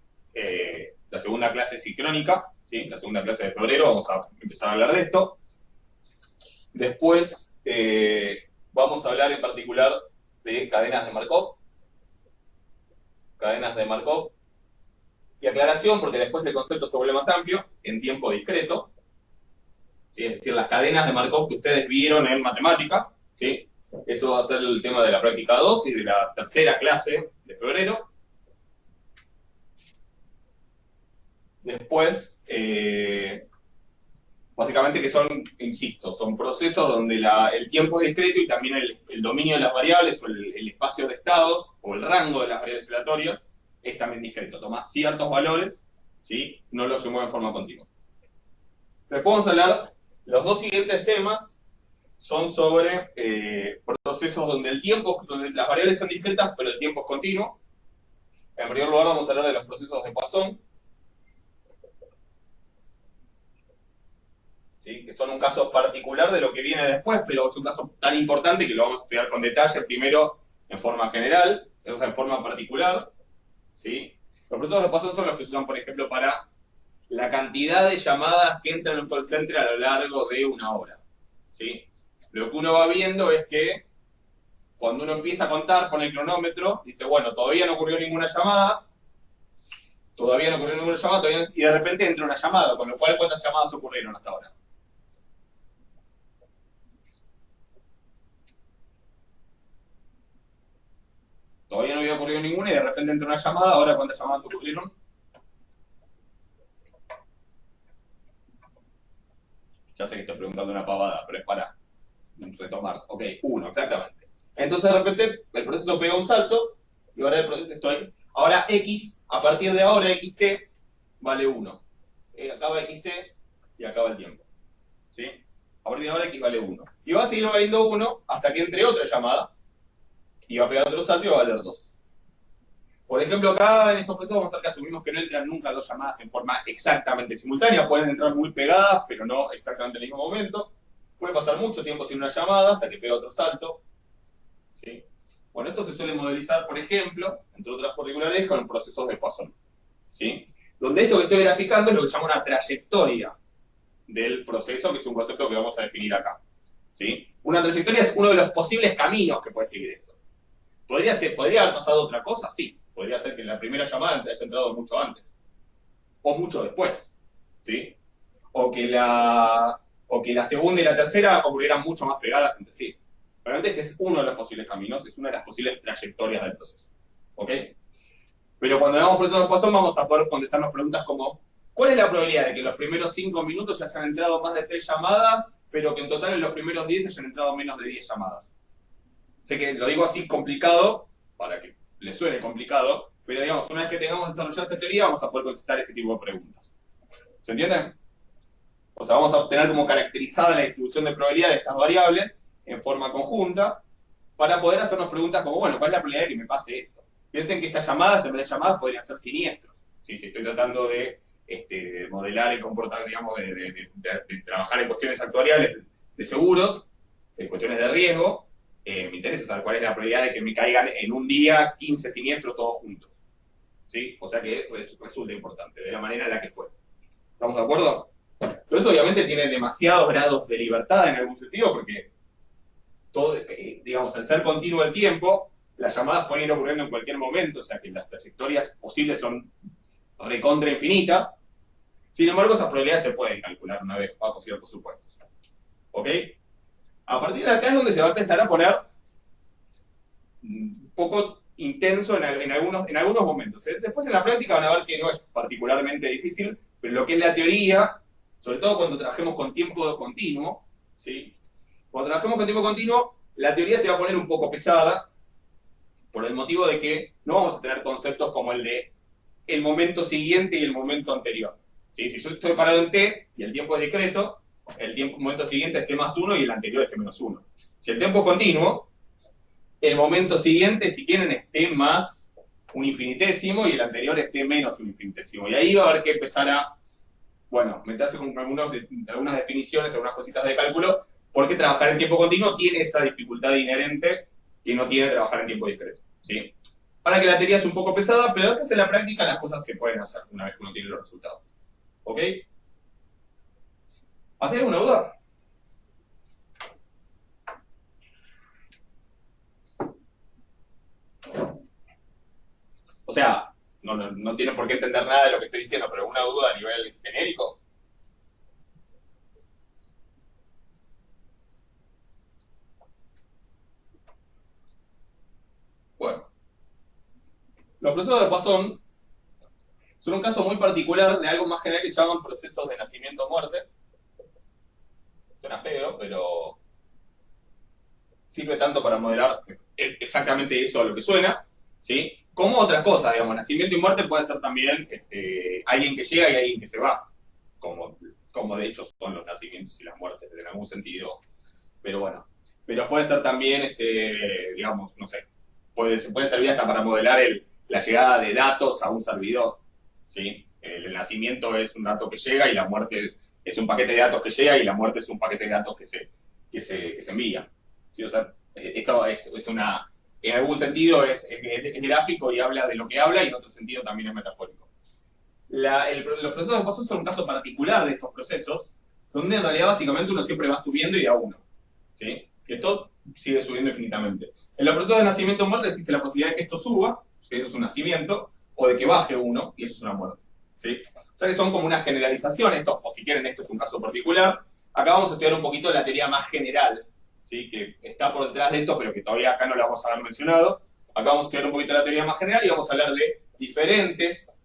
sincrónica, ¿sí? La segunda clase de febrero, vamos a empezar a hablar de esto. Después, vamos a hablar en particular de cadenas de Markov. Cadenas de Markov. Y aclaración, porque después el concepto se vuelve más amplio, en tiempo discreto. ¿Sí? Es decir, las cadenas de Markov que ustedes vieron en matemática, ¿sí? Eso va a ser el tema de la práctica 2 y de la tercera clase de febrero. Después, básicamente que son, insisto, son procesos donde el tiempo es discreto y también el dominio de las variables o el espacio de estados o el rango de las variables aleatorias es también discreto. Tomás ciertos valores, ¿sí? No los se mueve en forma continua. Después vamos a hablar, los dos siguientes temas son sobre procesos donde donde las variables son discretas, pero el tiempo es continuo. En primer lugar vamos a hablar de los procesos de Poisson, ¿sí? Que son un caso particular de lo que viene después, pero es un caso tan importante que lo vamos a estudiar con detalle, primero en forma general, después en forma particular, ¿sí? Los procesos de Poisson son los que se usan, por ejemplo, para la cantidad de llamadas que entran en un call center a lo largo de una hora, ¿sí? Lo que uno va viendo es que cuando uno empieza a contar con el cronómetro, dice, bueno, todavía no ocurrió ninguna llamada, y de repente entra una llamada, con lo cual, ¿cuántas llamadas ocurrieron hasta ahora? Todavía no había ocurrido ninguna y de repente entra una llamada, ahora ¿cuántas llamadas ocurrieron? Ya sé que estoy preguntando una pavada, pero es para retomar. Ok, 1, exactamente. Entonces de repente el proceso pega un salto y ahora ahora x, a partir de ahora xt vale 1. Acaba xt y acaba el tiempo. ¿Sí? A partir de ahora x vale 1. Y va a seguir valiendo 1 hasta que entre otra llamada y va a pegar otro salto y va a valer 2. Por ejemplo, acá en estos procesos vamos a hacer que asumimos que no entran nunca dos llamadas en forma exactamente simultánea. Pueden entrar muy pegadas, pero no exactamente en el mismo momento. Puede pasar mucho tiempo sin una llamada hasta que pega otro salto. ¿Sí? Bueno, esto se suele modelizar, por ejemplo, entre otras particularidades, con procesos de Poisson. ¿Sí? Donde esto que estoy graficando es lo que se llama una trayectoria del proceso, que es un concepto que vamos a definir acá. ¿Sí? Una trayectoria es uno de los posibles caminos que puede seguir esto. ¿Podría haber pasado otra cosa? Sí. Podría ser que en la primera llamada haya entrado mucho antes. O mucho después. ¿Sí? O que la segunda y la tercera ocurrieran mucho más pegadas entre sí. Realmente este es uno de los posibles caminos, es una de las posibles trayectorias del proceso. ¿Ok? Pero cuando hagamos procesos de Poisson vamos a poder contestarnos preguntas como ¿cuál es la probabilidad de que en los primeros 5 minutos ya hayan entrado más de 3 llamadas, pero que en total en los primeros 10 hayan entrado menos de 10 llamadas? Sé que lo digo así complicado, para que les suene complicado, pero digamos, una vez que tengamos desarrollada esta teoría vamos a poder contestar ese tipo de preguntas. ¿Se entiende? O sea, vamos a obtener como caracterizada la distribución de probabilidad de estas variables en forma conjunta para poder hacernos preguntas como, bueno, ¿cuál es la probabilidad de que me pase esto? Piensen que estas llamadas, en vez de llamadas, podrían ser siniestros. ¿Sí? Si estoy tratando de modelar el comportamiento, digamos, de trabajar en cuestiones actuariales de seguros, en cuestiones de riesgo, me interesa saber cuál es la probabilidad de que me caigan en un día 15 siniestros todos juntos. ¿Sí? O sea que resulta importante, de la manera en la que fue. ¿Estamos de acuerdo? Pero eso obviamente tiene demasiados grados de libertad en algún sentido, porque todo, digamos, al ser continuo el tiempo, las llamadas pueden ir ocurriendo en cualquier momento, o sea que las trayectorias posibles son recontra infinitas. Sin embargo, esas probabilidades se pueden calcular una vez bajo ciertos supuestos. ¿Ok? A partir de acá es donde se va a empezar a poner un poco intenso en algunos momentos. Después en la práctica van a ver que no es particularmente difícil, pero lo que es la teoría, sobre todo cuando trabajemos con tiempo continuo, ¿sí? Cuando trabajemos con tiempo continuo, la teoría se va a poner un poco pesada, por el motivo de que no vamos a tener conceptos como el de el momento siguiente y el momento anterior. ¿Sí? Si yo estoy parado en t y el tiempo es discreto, el momento siguiente es t más 1 y el anterior es t menos 1. Si el tiempo es continuo, el momento siguiente, si quieren, es t más un infinitésimo y el anterior es t menos un infinitésimo. Y ahí va a haber que empezar a, bueno, meterse con algunas definiciones, algunas cositas de cálculo, porque trabajar en tiempo continuo tiene esa dificultad inherente que no tiene trabajar en tiempo discreto. ¿Sí? Para que la teoría es un poco pesada, pero después en la práctica las cosas se pueden hacer una vez que uno tiene los resultados. ¿Ok? ¿Has alguna duda? O sea, no tienen por qué entender nada de lo que estoy diciendo, pero una duda a nivel genérico. Bueno, los procesos de Poisson son un caso muy particular de algo más general que se llaman procesos de nacimiento o muerte. Suena feo, pero sirve tanto para modelar exactamente eso a lo que suena, ¿sí? Como otras cosas, digamos, nacimiento y muerte puede ser también alguien que llega y alguien que se va, como de hecho son los nacimientos y las muertes en algún sentido, pero bueno. Pero puede ser también, digamos, no sé, se puede servir hasta para modelar la llegada de datos a un servidor, ¿sí? El nacimiento es un dato que llega y la muerte es un paquete de datos que llega y la muerte es un paquete de datos que se envía. ¿Sí? O sea, esto es una, en algún sentido es gráfico y habla de lo que habla y en otro sentido también es metafórico. Los procesos de Poisson son un caso particular de estos procesos, donde en realidad básicamente uno siempre va subiendo y de a uno. ¿Sí? Esto sigue subiendo infinitamente. En los procesos de nacimiento o muerte existe la posibilidad de que esto suba, si eso es un nacimiento, o de que baje uno, y eso es una muerte. ¿Sí? O sea que son como una generalización, o si quieren, esto es un caso particular. Acá vamos a estudiar un poquito la teoría más general, ¿sí? Que está por detrás de esto, pero que todavía acá no la vamos a haber mencionado. Acá vamos a estudiar un poquito la teoría más general y vamos a hablar de diferentes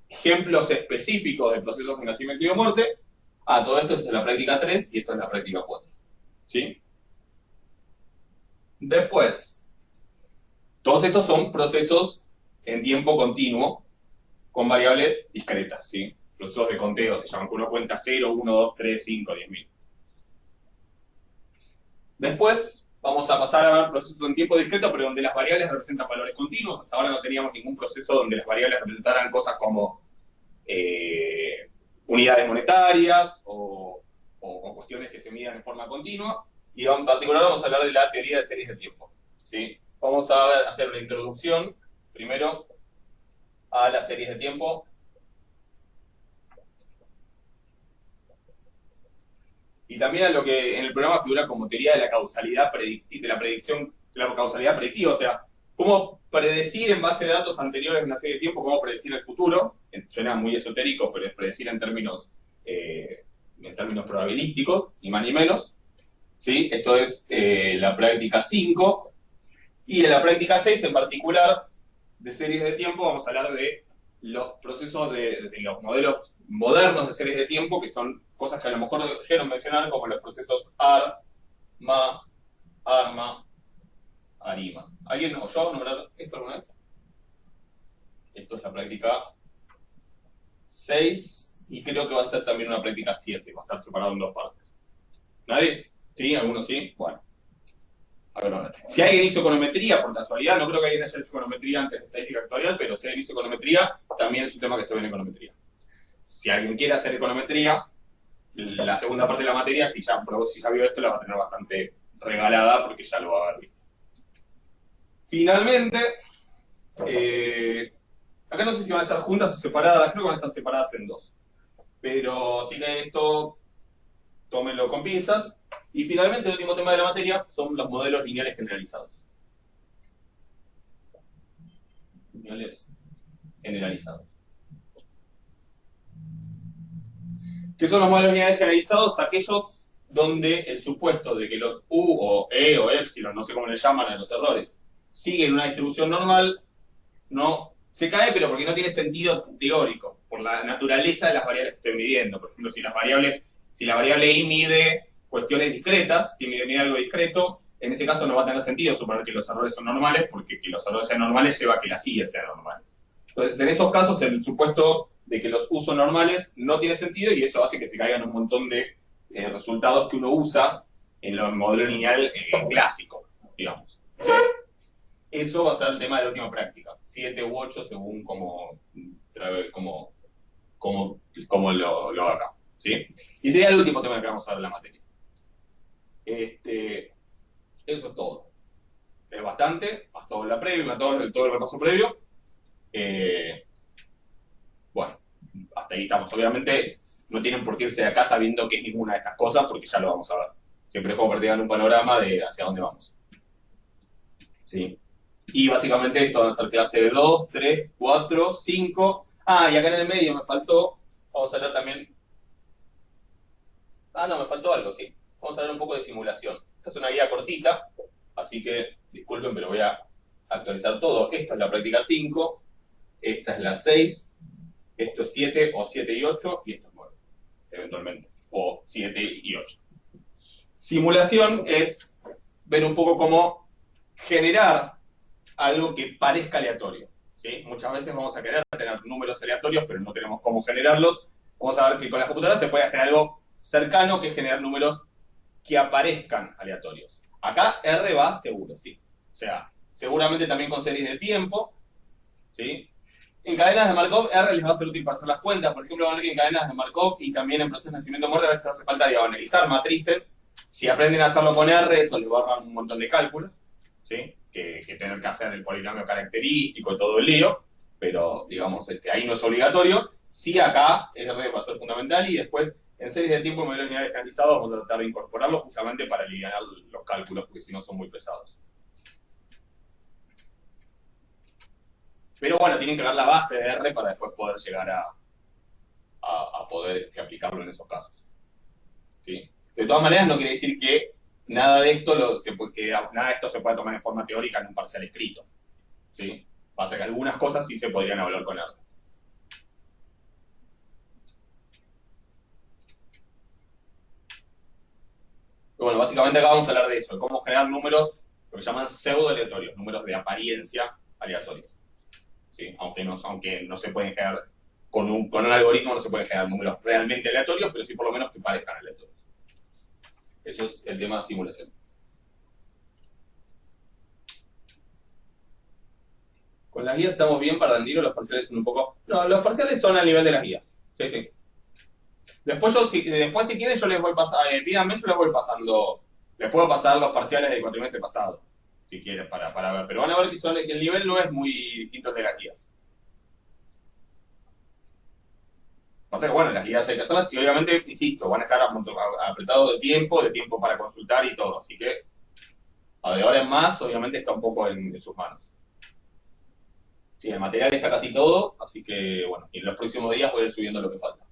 ejemplos específicos de procesos de nacimiento y de muerte, Ah, todo esto es la práctica 3 y esto es la práctica 4. ¿Sí? Después, todos estos son procesos en tiempo continuo con variables discretas, ¿sí? Procesos de conteo se llaman, que uno cuenta 0, 1, 2, 3, 5, 10.000. Después vamos a pasar a ver procesos en tiempo discreto, pero donde las variables representan valores continuos. Hasta ahora no teníamos ningún proceso donde las variables representaran cosas como unidades monetarias o cuestiones que se midan en forma continua. Y en particular vamos a hablar de la teoría de series de tiempo, ¿sí? Vamos a hacer una introducción, primero, a las series de tiempo. Y también a lo que en el programa figura como teoría de la causalidad de la predicción, la causalidad predictiva, o sea, cómo predecir en base a datos anteriores de una serie de tiempo, cómo predecir el futuro. Suena muy esotérico, pero es predecir en términos probabilísticos, ni más ni menos. ¿Sí? Esto es la práctica 5. Y en la práctica 6 en particular, de series de tiempo, vamos a hablar de los procesos de los modelos modernos de series de tiempo, que son cosas que a lo mejor llegaron a mencionar, como los procesos AR, MA, ARMA, ARIMA. ¿Alguien oyó nombrar esto alguna vez? Esto es la práctica 6 y creo que va a ser también una práctica 7, va a estar separado en dos partes. ¿Nadie? ¿Sí? ¿Algunos sí? Bueno. A ver, si alguien hizo econometría, por casualidad, no creo que alguien haya hecho econometría antes de estadística actuarial, pero si alguien hizo econometría, también es un tema que se ve en econometría. Si alguien quiere hacer econometría, la segunda parte de la materia, si ya vio esto, la va a tener bastante regalada porque ya lo va a haber visto. Finalmente, acá no sé si van a estar juntas o separadas, creo que van a estar separadas en dos. Pero sí que esto, tómenlo con pinzas. Y finalmente, el último tema de la materia son los modelos lineales generalizados. Lineales generalizados. ¿Qué son los modelos lineales generalizados? Aquellos donde el supuesto de que los U o E o Epsilon, no sé cómo le llaman a los errores, siguen una distribución normal, no se cae, pero porque no tiene sentido teórico, por la naturaleza de las variables que estoy midiendo. Por ejemplo, si la variable I mide cuestiones discretas, si mide algo discreto, en ese caso no va a tener sentido suponer que los errores son normales, porque que los errores sean normales lleva a que las I sean normales. Entonces, en esos casos, el supuesto de que los U son normales no tiene sentido y eso hace que se caigan un montón de resultados que uno usa en los modelos lineal clásicos, digamos. Eso va a ser el tema de la última práctica, 7 u 8 según como lo haga, ¿sí? Y sería el último tema que vamos a ver en la materia. Eso es todo. Es bastante, más todo la previa, todo el repaso previo. Bueno, hasta ahí estamos. Obviamente no tienen por qué irse de acá sabiendo que es ninguna de estas cosas, porque ya lo vamos a ver. Siempre es como para tener un panorama de hacia dónde vamos. ¿Sí? Y básicamente esto van a ser clase de 2, 3, 4, 5. Ah, y acá en el medio me faltó, vamos a hablar también. Ah, no, me faltó algo, sí. Vamos a hablar un poco de simulación. Esta es una guía cortita, así que disculpen, pero voy a actualizar todo. Esta es la práctica 5, esta es la 6, esto es 7 o 7 y 8, y esto es 9, eventualmente, o 7 y 8. Simulación es ver un poco cómo generar algo que parezca aleatorio, ¿sí? Muchas veces vamos a querer tener números aleatorios, pero no tenemos cómo generarlos. Vamos a ver que con las computadoras se puede hacer algo cercano, que es generar números que aparezcan aleatorios. Acá R va seguro, sí. O sea, seguramente también con series de tiempo, ¿sí? En cadenas de Markov, R les va a ser útil para hacer las cuentas. Por ejemplo, van a ver que en cadenas de Markov y también en procesos de nacimiento-muerte a veces hace falta analizar matrices. Si aprenden a hacerlo con R, eso les va a ahorrar un montón de cálculos, ¿sí? Que tener que hacer el polinomio característico y todo el lío, pero digamos, ahí no es obligatorio. Sí, acá R va a ser fundamental y después en series de tiempo y modelos lineales generalizados vamos a tratar de incorporarlo justamente para aliviar los cálculos, porque si no son muy pesados. Pero bueno, tienen que ver la base de R para después poder llegar a poder aplicarlo en esos casos. ¿Sí? De todas maneras, no quiere decir que nada de esto se pueda tomar en forma teórica en un parcial escrito. ¿Sí? Pasa que algunas cosas sí se podrían hablar con R. básicamente acá vamos a hablar de eso, de cómo generar números, lo que llaman pseudo aleatorios, números de apariencia aleatorios. ¿Sí? Aunque no se pueden generar, con un algoritmo no se pueden generar números realmente aleatorios, pero sí por lo menos que parezcan aleatorios. Eso es el tema de simulación. Con las guías estamos bien, Bardandino, los parciales son un poco... No, los parciales son al nivel de las guías. Sí, sí. Después si quieren yo les voy pasando, pídanme, yo les voy pasando, les puedo pasar los parciales del cuatrimestre pasado, si quieren, para ver. Pero van a ver que el nivel no es muy distinto al de las guías. Pasa que bueno, las guías hay que hacerlas y obviamente, insisto, van a estar apretados de tiempo para consultar y todo. Así que, de ahora en más, obviamente está un poco en sus manos. Sí, el material está casi todo, así que bueno, y en los próximos días voy a ir subiendo lo que falta.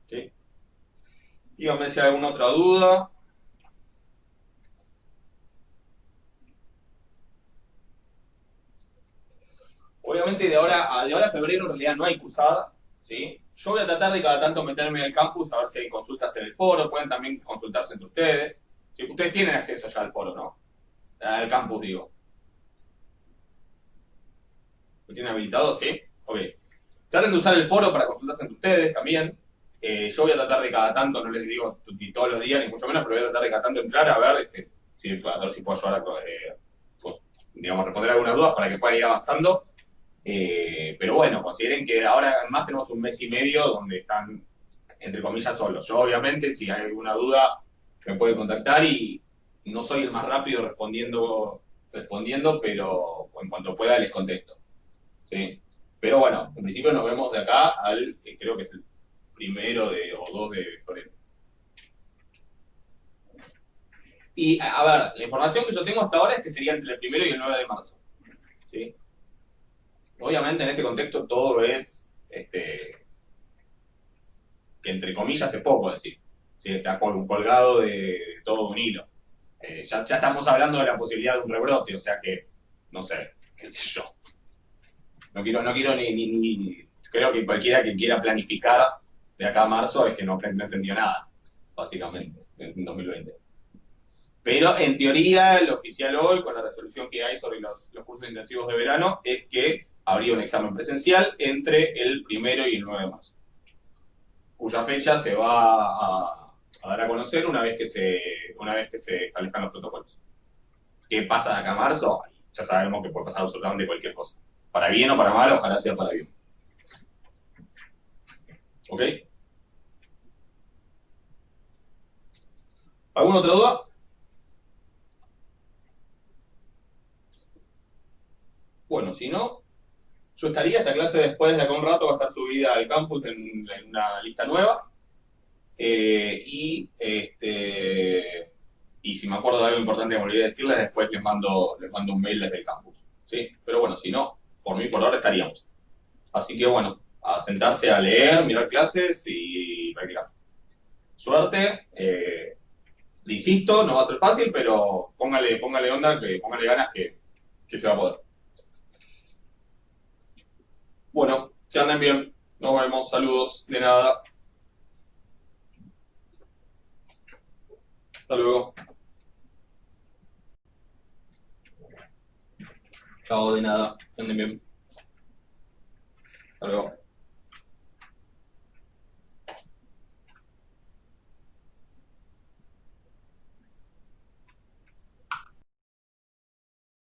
¿Sí? Díganme si hay alguna otra duda. Obviamente de ahora a febrero en realidad no hay cursada, ¿sí? Yo voy a tratar de cada tanto meterme en el campus a ver si hay consultas en el foro, pueden también consultarse entre ustedes. ¿Sí? Ustedes tienen acceso ya al foro, ¿no? Al campus, digo. ¿Lo tienen habilitado? ¿Sí? Ok. Traten de usar el foro para consultarse entre ustedes también. Yo voy a tratar de cada tanto, no les digo ni todos los días, ni mucho menos, pero voy a tratar de cada tanto entrar a ver, a ver si puedo ayudar a pues, digamos, responder algunas dudas para que puedan ir avanzando. Pero bueno, consideren que ahora además tenemos un mes y medio donde están, entre comillas, solos. Yo obviamente, si hay alguna duda, me pueden contactar y no soy el más rápido respondiendo, pero en cuanto pueda les contesto. ¿Sí? Pero bueno, en principio nos vemos de acá al, creo que es el 1 o 2 de febrero. Y a ver, la información que yo tengo hasta ahora es que sería entre el 1 y el 9 de marzo. ¿Sí? Obviamente en este contexto todo es, que entre comillas es poco decir. ¿Sí? Está colgado de todo un hilo. Ya estamos hablando de la posibilidad de un rebrote, o sea que, no sé, qué sé yo. No quiero ni creo que cualquiera que quiera planificar de acá a marzo es que no entendió nada, básicamente, en 2020. Pero en teoría, el oficial hoy, con la resolución que hay sobre los cursos intensivos de verano, es que habría un examen presencial entre el 1 y el 9 de marzo, cuya fecha se va a dar a conocer una vez que se establezcan los protocolos. ¿Qué pasa de acá a marzo? Ya sabemos que puede pasar absolutamente cualquier cosa. Para bien o para mal, ojalá sea para bien. ¿Ok? ¿Alguna otra duda? Bueno, si no, yo estaría, esta clase después de acá un rato va a estar subida al campus en una lista nueva. Y si me acuerdo de algo importante que me olvidé decirles, después les mando un mail desde el campus. ¿Sí? Pero bueno, si no, por mí por ahora estaríamos. Así que bueno, a sentarse a leer, mirar clases y practicar. Suerte. Le insisto, no va a ser fácil, pero póngale onda, póngale ganas que se va a poder. Bueno, que anden bien. Nos vemos. Saludos. De nada. Hasta luego. Chao, de nada. Que anden bien. Hasta luego.